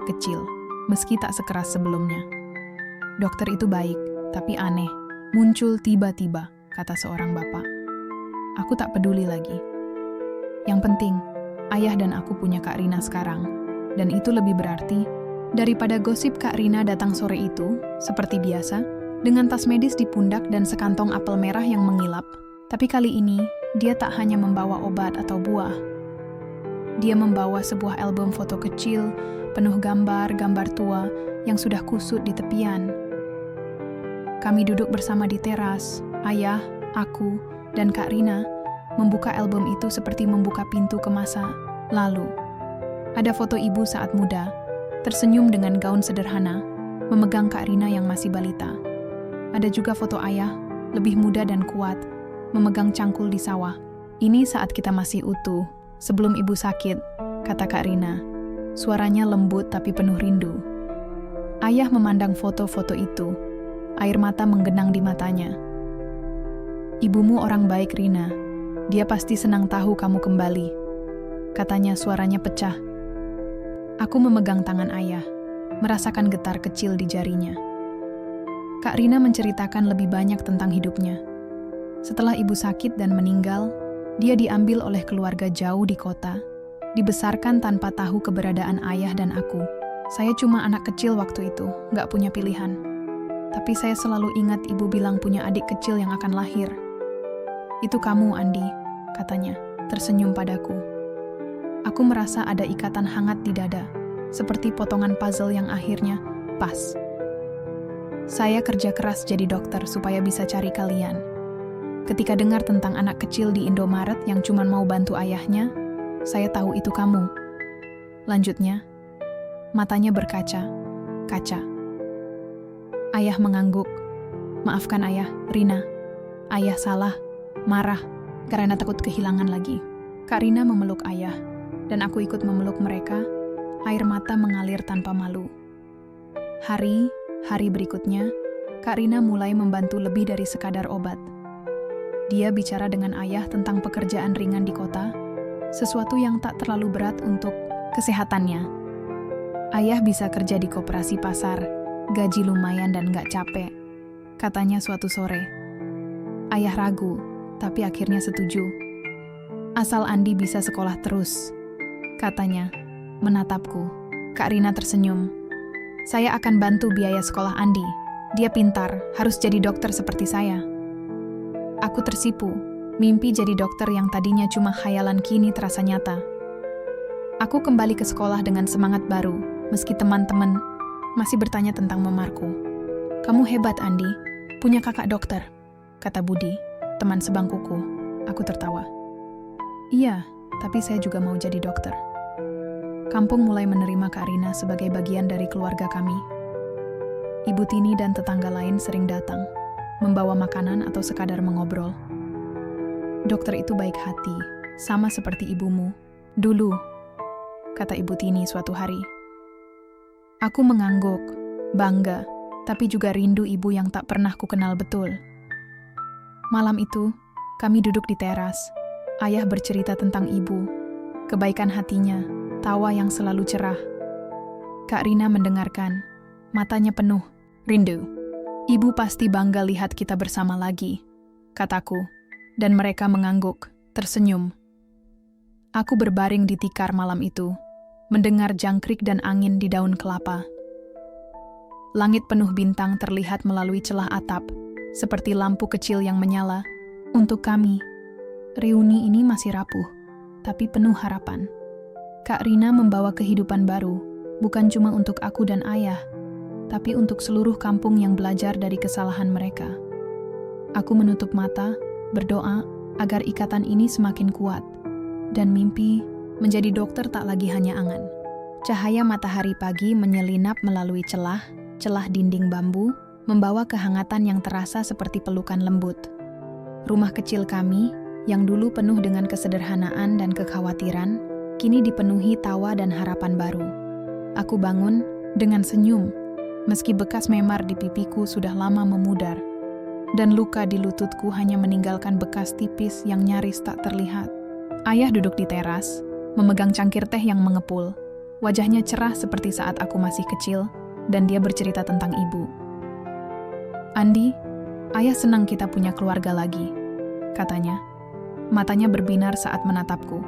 Speaker 1: kecil, meski tak sekeras sebelumnya. "Dokter itu baik, tapi aneh. Muncul tiba-tiba," kata seorang bapak. Aku tak peduli lagi. Yang penting, ayah dan aku punya Kak Rina sekarang. Dan itu lebih berarti daripada gosip Kak Rina datang sore itu, seperti biasa, dengan tas medis di pundak dan sekantong apel merah yang mengilap. Tapi kali ini, dia tak hanya membawa obat atau buah. Dia membawa sebuah album foto kecil, penuh gambar-gambar tua yang sudah kusut di tepian. Kami duduk bersama di teras, ayah, aku, dan Kak Rina membuka album itu seperti membuka pintu ke masa lalu. Ada foto ibu saat muda, tersenyum dengan gaun sederhana, memegang Kak Rina yang masih balita. Ada juga foto ayah, lebih muda dan kuat, memegang cangkul di sawah. Ini saat kita masih utuh, sebelum ibu sakit, kata Kak Rina. Suaranya lembut tapi penuh rindu. Ayah memandang foto-foto itu, air mata menggenang di matanya. Ibumu orang baik, Rina. Dia pasti senang tahu kamu kembali, katanya suaranya pecah. Aku memegang tangan ayah, merasakan getar kecil di jarinya. Kak Rina menceritakan lebih banyak tentang hidupnya. Setelah ibu sakit dan meninggal, dia diambil oleh keluarga jauh di kota, dibesarkan tanpa tahu keberadaan ayah dan aku. Saya cuma anak kecil waktu itu, gak punya pilihan. Tapi saya selalu ingat ibu bilang punya adik kecil yang akan lahir. Itu kamu, Andi, katanya, tersenyum padaku. Aku merasa ada ikatan hangat di dada, seperti potongan puzzle yang akhirnya pas. Saya kerja keras jadi dokter supaya bisa cari kalian. Ketika dengar tentang anak kecil di Indomaret yang cuma mau bantu ayahnya, saya tahu itu kamu. Lanjutnya, matanya berkaca-kaca. Ayah mengangguk. Maafkan ayah, Rina. Ayah salah, marah, karena takut kehilangan lagi. Kak Rina memeluk ayah, dan aku ikut memeluk mereka. Air mata mengalir tanpa malu. Hari berikutnya, Kak Rina mulai membantu lebih dari sekadar obat. Dia bicara dengan ayah tentang pekerjaan ringan di kota, sesuatu yang tak terlalu berat untuk kesehatannya. Ayah bisa kerja di koperasi pasar, gaji lumayan dan gak capek, katanya suatu sore. Ayah ragu, tapi akhirnya setuju. Asal Andi bisa sekolah terus, katanya, menatapku. Kak Rina tersenyum. Saya akan bantu biaya sekolah Andi. Dia pintar, harus jadi dokter seperti saya. Aku tersipu. Mimpi jadi dokter yang tadinya cuma khayalan kini terasa nyata. Aku kembali ke sekolah dengan semangat baru, meski teman-teman masih bertanya tentang memarku. Kamu hebat, Andi. Punya kakak dokter, kata Budi, teman sebangkuku. Aku tertawa. Iya, tapi saya juga mau jadi dokter. Kampung mulai menerima Kak Rina sebagai bagian dari keluarga kami. Ibu Tini dan tetangga lain sering datang, membawa makanan atau sekadar mengobrol. Dokter itu baik hati, sama seperti ibumu. Dulu, kata Ibu Tini suatu hari. Aku mengangguk, bangga, tapi juga rindu ibu yang tak pernah kukenal betul. Malam itu, kami duduk di teras. Ayah bercerita tentang ibu, kebaikan hatinya, tawa yang selalu cerah. Kak Rina mendengarkan, matanya penuh rindu. Ibu pasti bangga lihat kita bersama lagi, kataku, dan mereka mengangguk, tersenyum. Aku berbaring di tikar malam itu, mendengar jangkrik dan angin di daun kelapa. Langit penuh bintang terlihat melalui celah atap, seperti lampu kecil yang menyala. Untuk kami, reuni ini masih rapuh, tapi penuh harapan. Kak Rina membawa kehidupan baru, bukan cuma untuk aku dan ayah, tapi untuk seluruh kampung yang belajar dari kesalahan mereka. Aku menutup mata, berdoa agar ikatan ini semakin kuat, dan mimpi menjadi dokter tak lagi hanya angan. Cahaya matahari pagi menyelinap melalui celah dinding bambu, membawa kehangatan yang terasa seperti pelukan lembut. Rumah kecil kami, yang dulu penuh dengan kesederhanaan dan kekhawatiran, kini dipenuhi tawa dan harapan baru. Aku bangun dengan senyum, meski bekas memar di pipiku sudah lama memudar, dan luka di lututku hanya meninggalkan bekas tipis yang nyaris tak terlihat. Ayah duduk di teras, memegang cangkir teh yang mengepul. Wajahnya cerah seperti saat aku masih kecil, dan dia bercerita tentang ibu. Andi, ayah senang kita punya keluarga lagi, katanya. Matanya berbinar saat menatapku.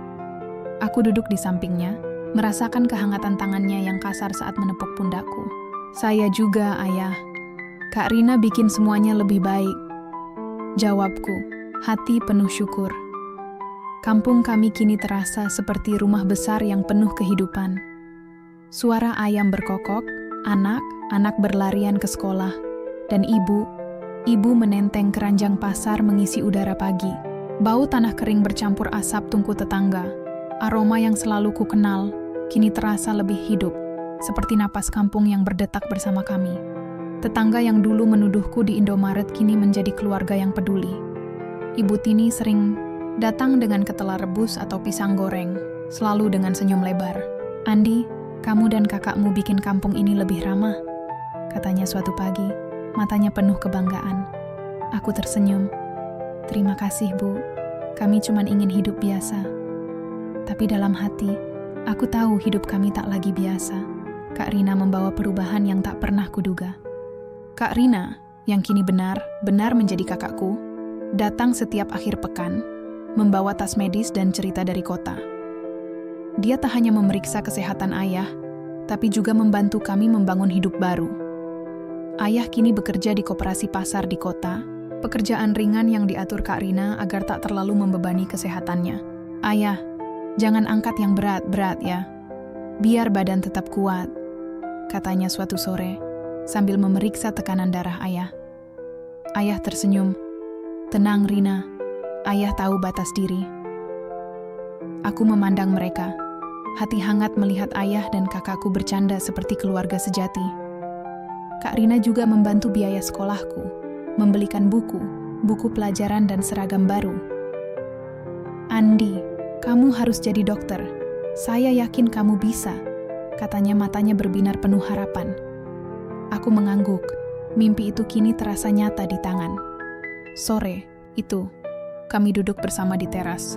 Speaker 1: Aku duduk di sampingnya, merasakan kehangatan tangannya yang kasar saat menepuk pundakku. Saya juga, Ayah. Kak Rina bikin semuanya lebih baik. Jawabku, hati penuh syukur. Kampung kami kini terasa seperti rumah besar yang penuh kehidupan. Suara ayam berkokok, anak berlarian ke sekolah, dan ibu menenteng keranjang pasar mengisi udara pagi. Bau tanah kering bercampur asap tungku tetangga. Aroma yang selalu ku kenal, kini terasa lebih hidup, seperti napas kampung yang berdetak bersama kami. Tetangga yang dulu menuduhku di Indomaret kini menjadi keluarga yang peduli. Ibu Tini sering datang dengan ketelar rebus atau pisang goreng, selalu dengan senyum lebar. Andi, kamu dan kakakmu bikin kampung ini lebih ramah, katanya suatu pagi, matanya penuh kebanggaan. Aku tersenyum. Terima kasih, Bu. Kami cuma ingin hidup biasa. Tapi dalam hati, aku tahu hidup kami tak lagi biasa. Kak Rina membawa perubahan yang tak pernah kuduga. Kak Rina, yang kini benar menjadi kakakku, datang setiap akhir pekan, membawa tas medis dan cerita dari kota. Dia tak hanya memeriksa kesehatan ayah, tapi juga membantu kami membangun hidup baru. Ayah kini bekerja di koperasi pasar di kota, pekerjaan ringan yang diatur Kak Rina agar tak terlalu membebani kesehatannya. Ayah, jangan angkat yang berat-berat ya, biar badan tetap kuat, katanya suatu sore, sambil memeriksa tekanan darah ayah. Ayah tersenyum. Tenang Rina, ayah tahu batas diri. Aku memandang mereka, hati hangat melihat ayah dan kakakku bercanda seperti keluarga sejati. Kak Rina juga membantu biaya sekolahku, membelikan buku pelajaran dan seragam baru. Andi, kamu harus jadi dokter. Saya yakin kamu bisa, katanya matanya berbinar penuh harapan. Aku mengangguk, mimpi itu kini terasa nyata di tangan. Sore itu, kami duduk bersama di teras,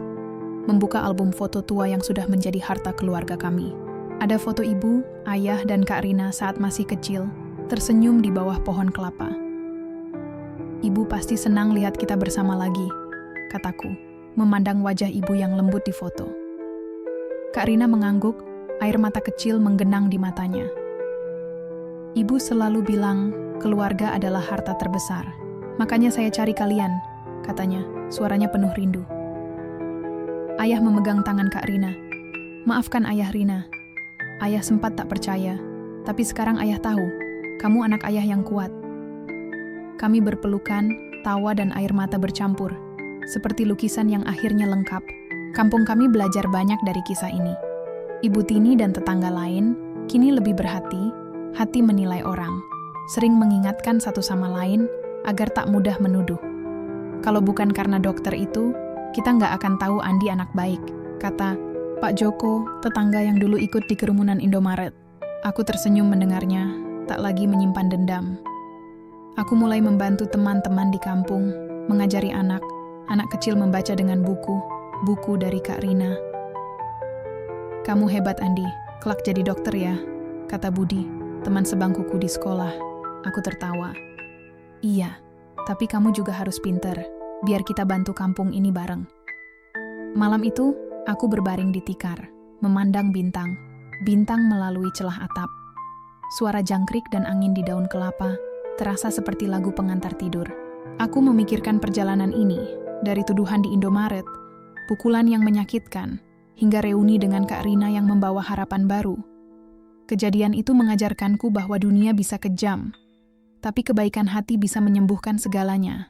Speaker 1: membuka album foto tua yang sudah menjadi harta keluarga kami. Ada foto ibu, ayah, dan Kak Rina saat masih kecil, tersenyum di bawah pohon kelapa. Ibu pasti senang lihat kita bersama lagi, kataku, memandang wajah ibu yang lembut di foto. Kak Rina mengangguk, air mata kecil menggenang di matanya. Ibu selalu bilang, keluarga adalah harta terbesar. Makanya saya cari kalian, katanya, suaranya penuh rindu. Ayah memegang tangan Kak Rina. Maafkan Ayah Rina. Ayah sempat tak percaya, tapi sekarang Ayah tahu, kamu anak Ayah yang kuat. Kami berpelukan, tawa dan air mata bercampur, seperti lukisan yang akhirnya lengkap. Kampung kami belajar banyak dari kisah ini. Ibu Tini dan tetangga lain kini lebih berhati-hati menilai orang, sering mengingatkan satu sama lain agar tak mudah menuduh. Kalau bukan karena dokter itu, kita nggak akan tahu Andi anak baik, kata Pak Joko, tetangga yang dulu ikut di kerumunan Indomaret. Aku tersenyum mendengarnya, tak lagi menyimpan dendam. Aku mulai membantu teman-teman di kampung, mengajari anak kecil membaca dengan buku dari Kak Rina. Kamu hebat Andi, kelak jadi dokter ya, kata Budi, teman sebangkuku di sekolah. Aku tertawa. Iya, tapi kamu juga harus pinter, biar kita bantu kampung ini bareng. Malam itu, aku berbaring di tikar, memandang bintang melalui celah atap. Suara jangkrik dan angin di daun kelapa terasa seperti lagu pengantar tidur. Aku memikirkan perjalanan ini, dari tuduhan di Indomaret, pukulan yang menyakitkan, hingga reuni dengan Kak Rina yang membawa harapan baru. Kejadian itu mengajarkanku bahwa dunia bisa kejam, tapi kebaikan hati bisa menyembuhkan segalanya.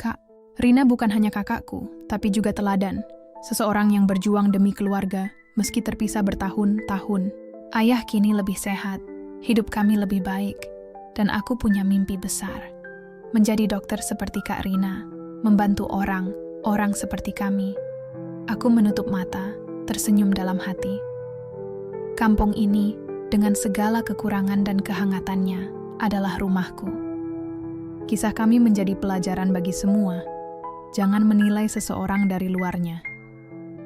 Speaker 1: Kak Rina bukan hanya kakakku, tapi juga teladan. Seseorang yang berjuang demi keluarga, meski terpisah bertahun-tahun. Ayah kini lebih sehat, hidup kami lebih baik, dan aku punya mimpi besar. Menjadi dokter seperti Kak Rina, membantu orang seperti kami. Aku menutup mata, tersenyum dalam hati. Kampung ini, dengan segala kekurangan dan kehangatannya, adalah rumahku. Kisah kami menjadi pelajaran bagi semua. Jangan menilai seseorang dari luarnya,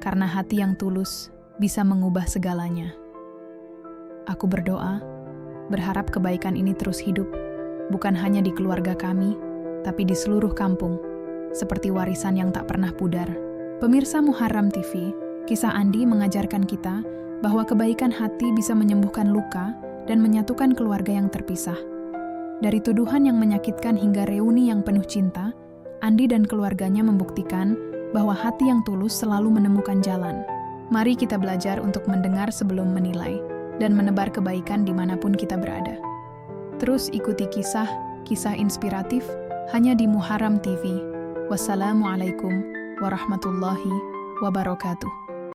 Speaker 1: karena hati yang tulus bisa mengubah segalanya. Aku berdoa, berharap kebaikan ini terus hidup, bukan hanya di keluarga kami, tapi di seluruh kampung, seperti warisan yang tak pernah pudar. Pemirsa Muharram TV, kisah Andi mengajarkan kita bahwa kebaikan hati bisa menyembuhkan luka dan menyatukan keluarga yang terpisah. Dari tuduhan yang menyakitkan hingga reuni yang penuh cinta, Andi dan keluarganya membuktikan bahwa hati yang tulus selalu menemukan jalan. Mari kita belajar untuk mendengar sebelum menilai dan menebar kebaikan dimanapun kita berada. Terus ikuti kisah inspiratif hanya di Muharram TV. Wassalamualaikum warahmatullahi wabarakatuh.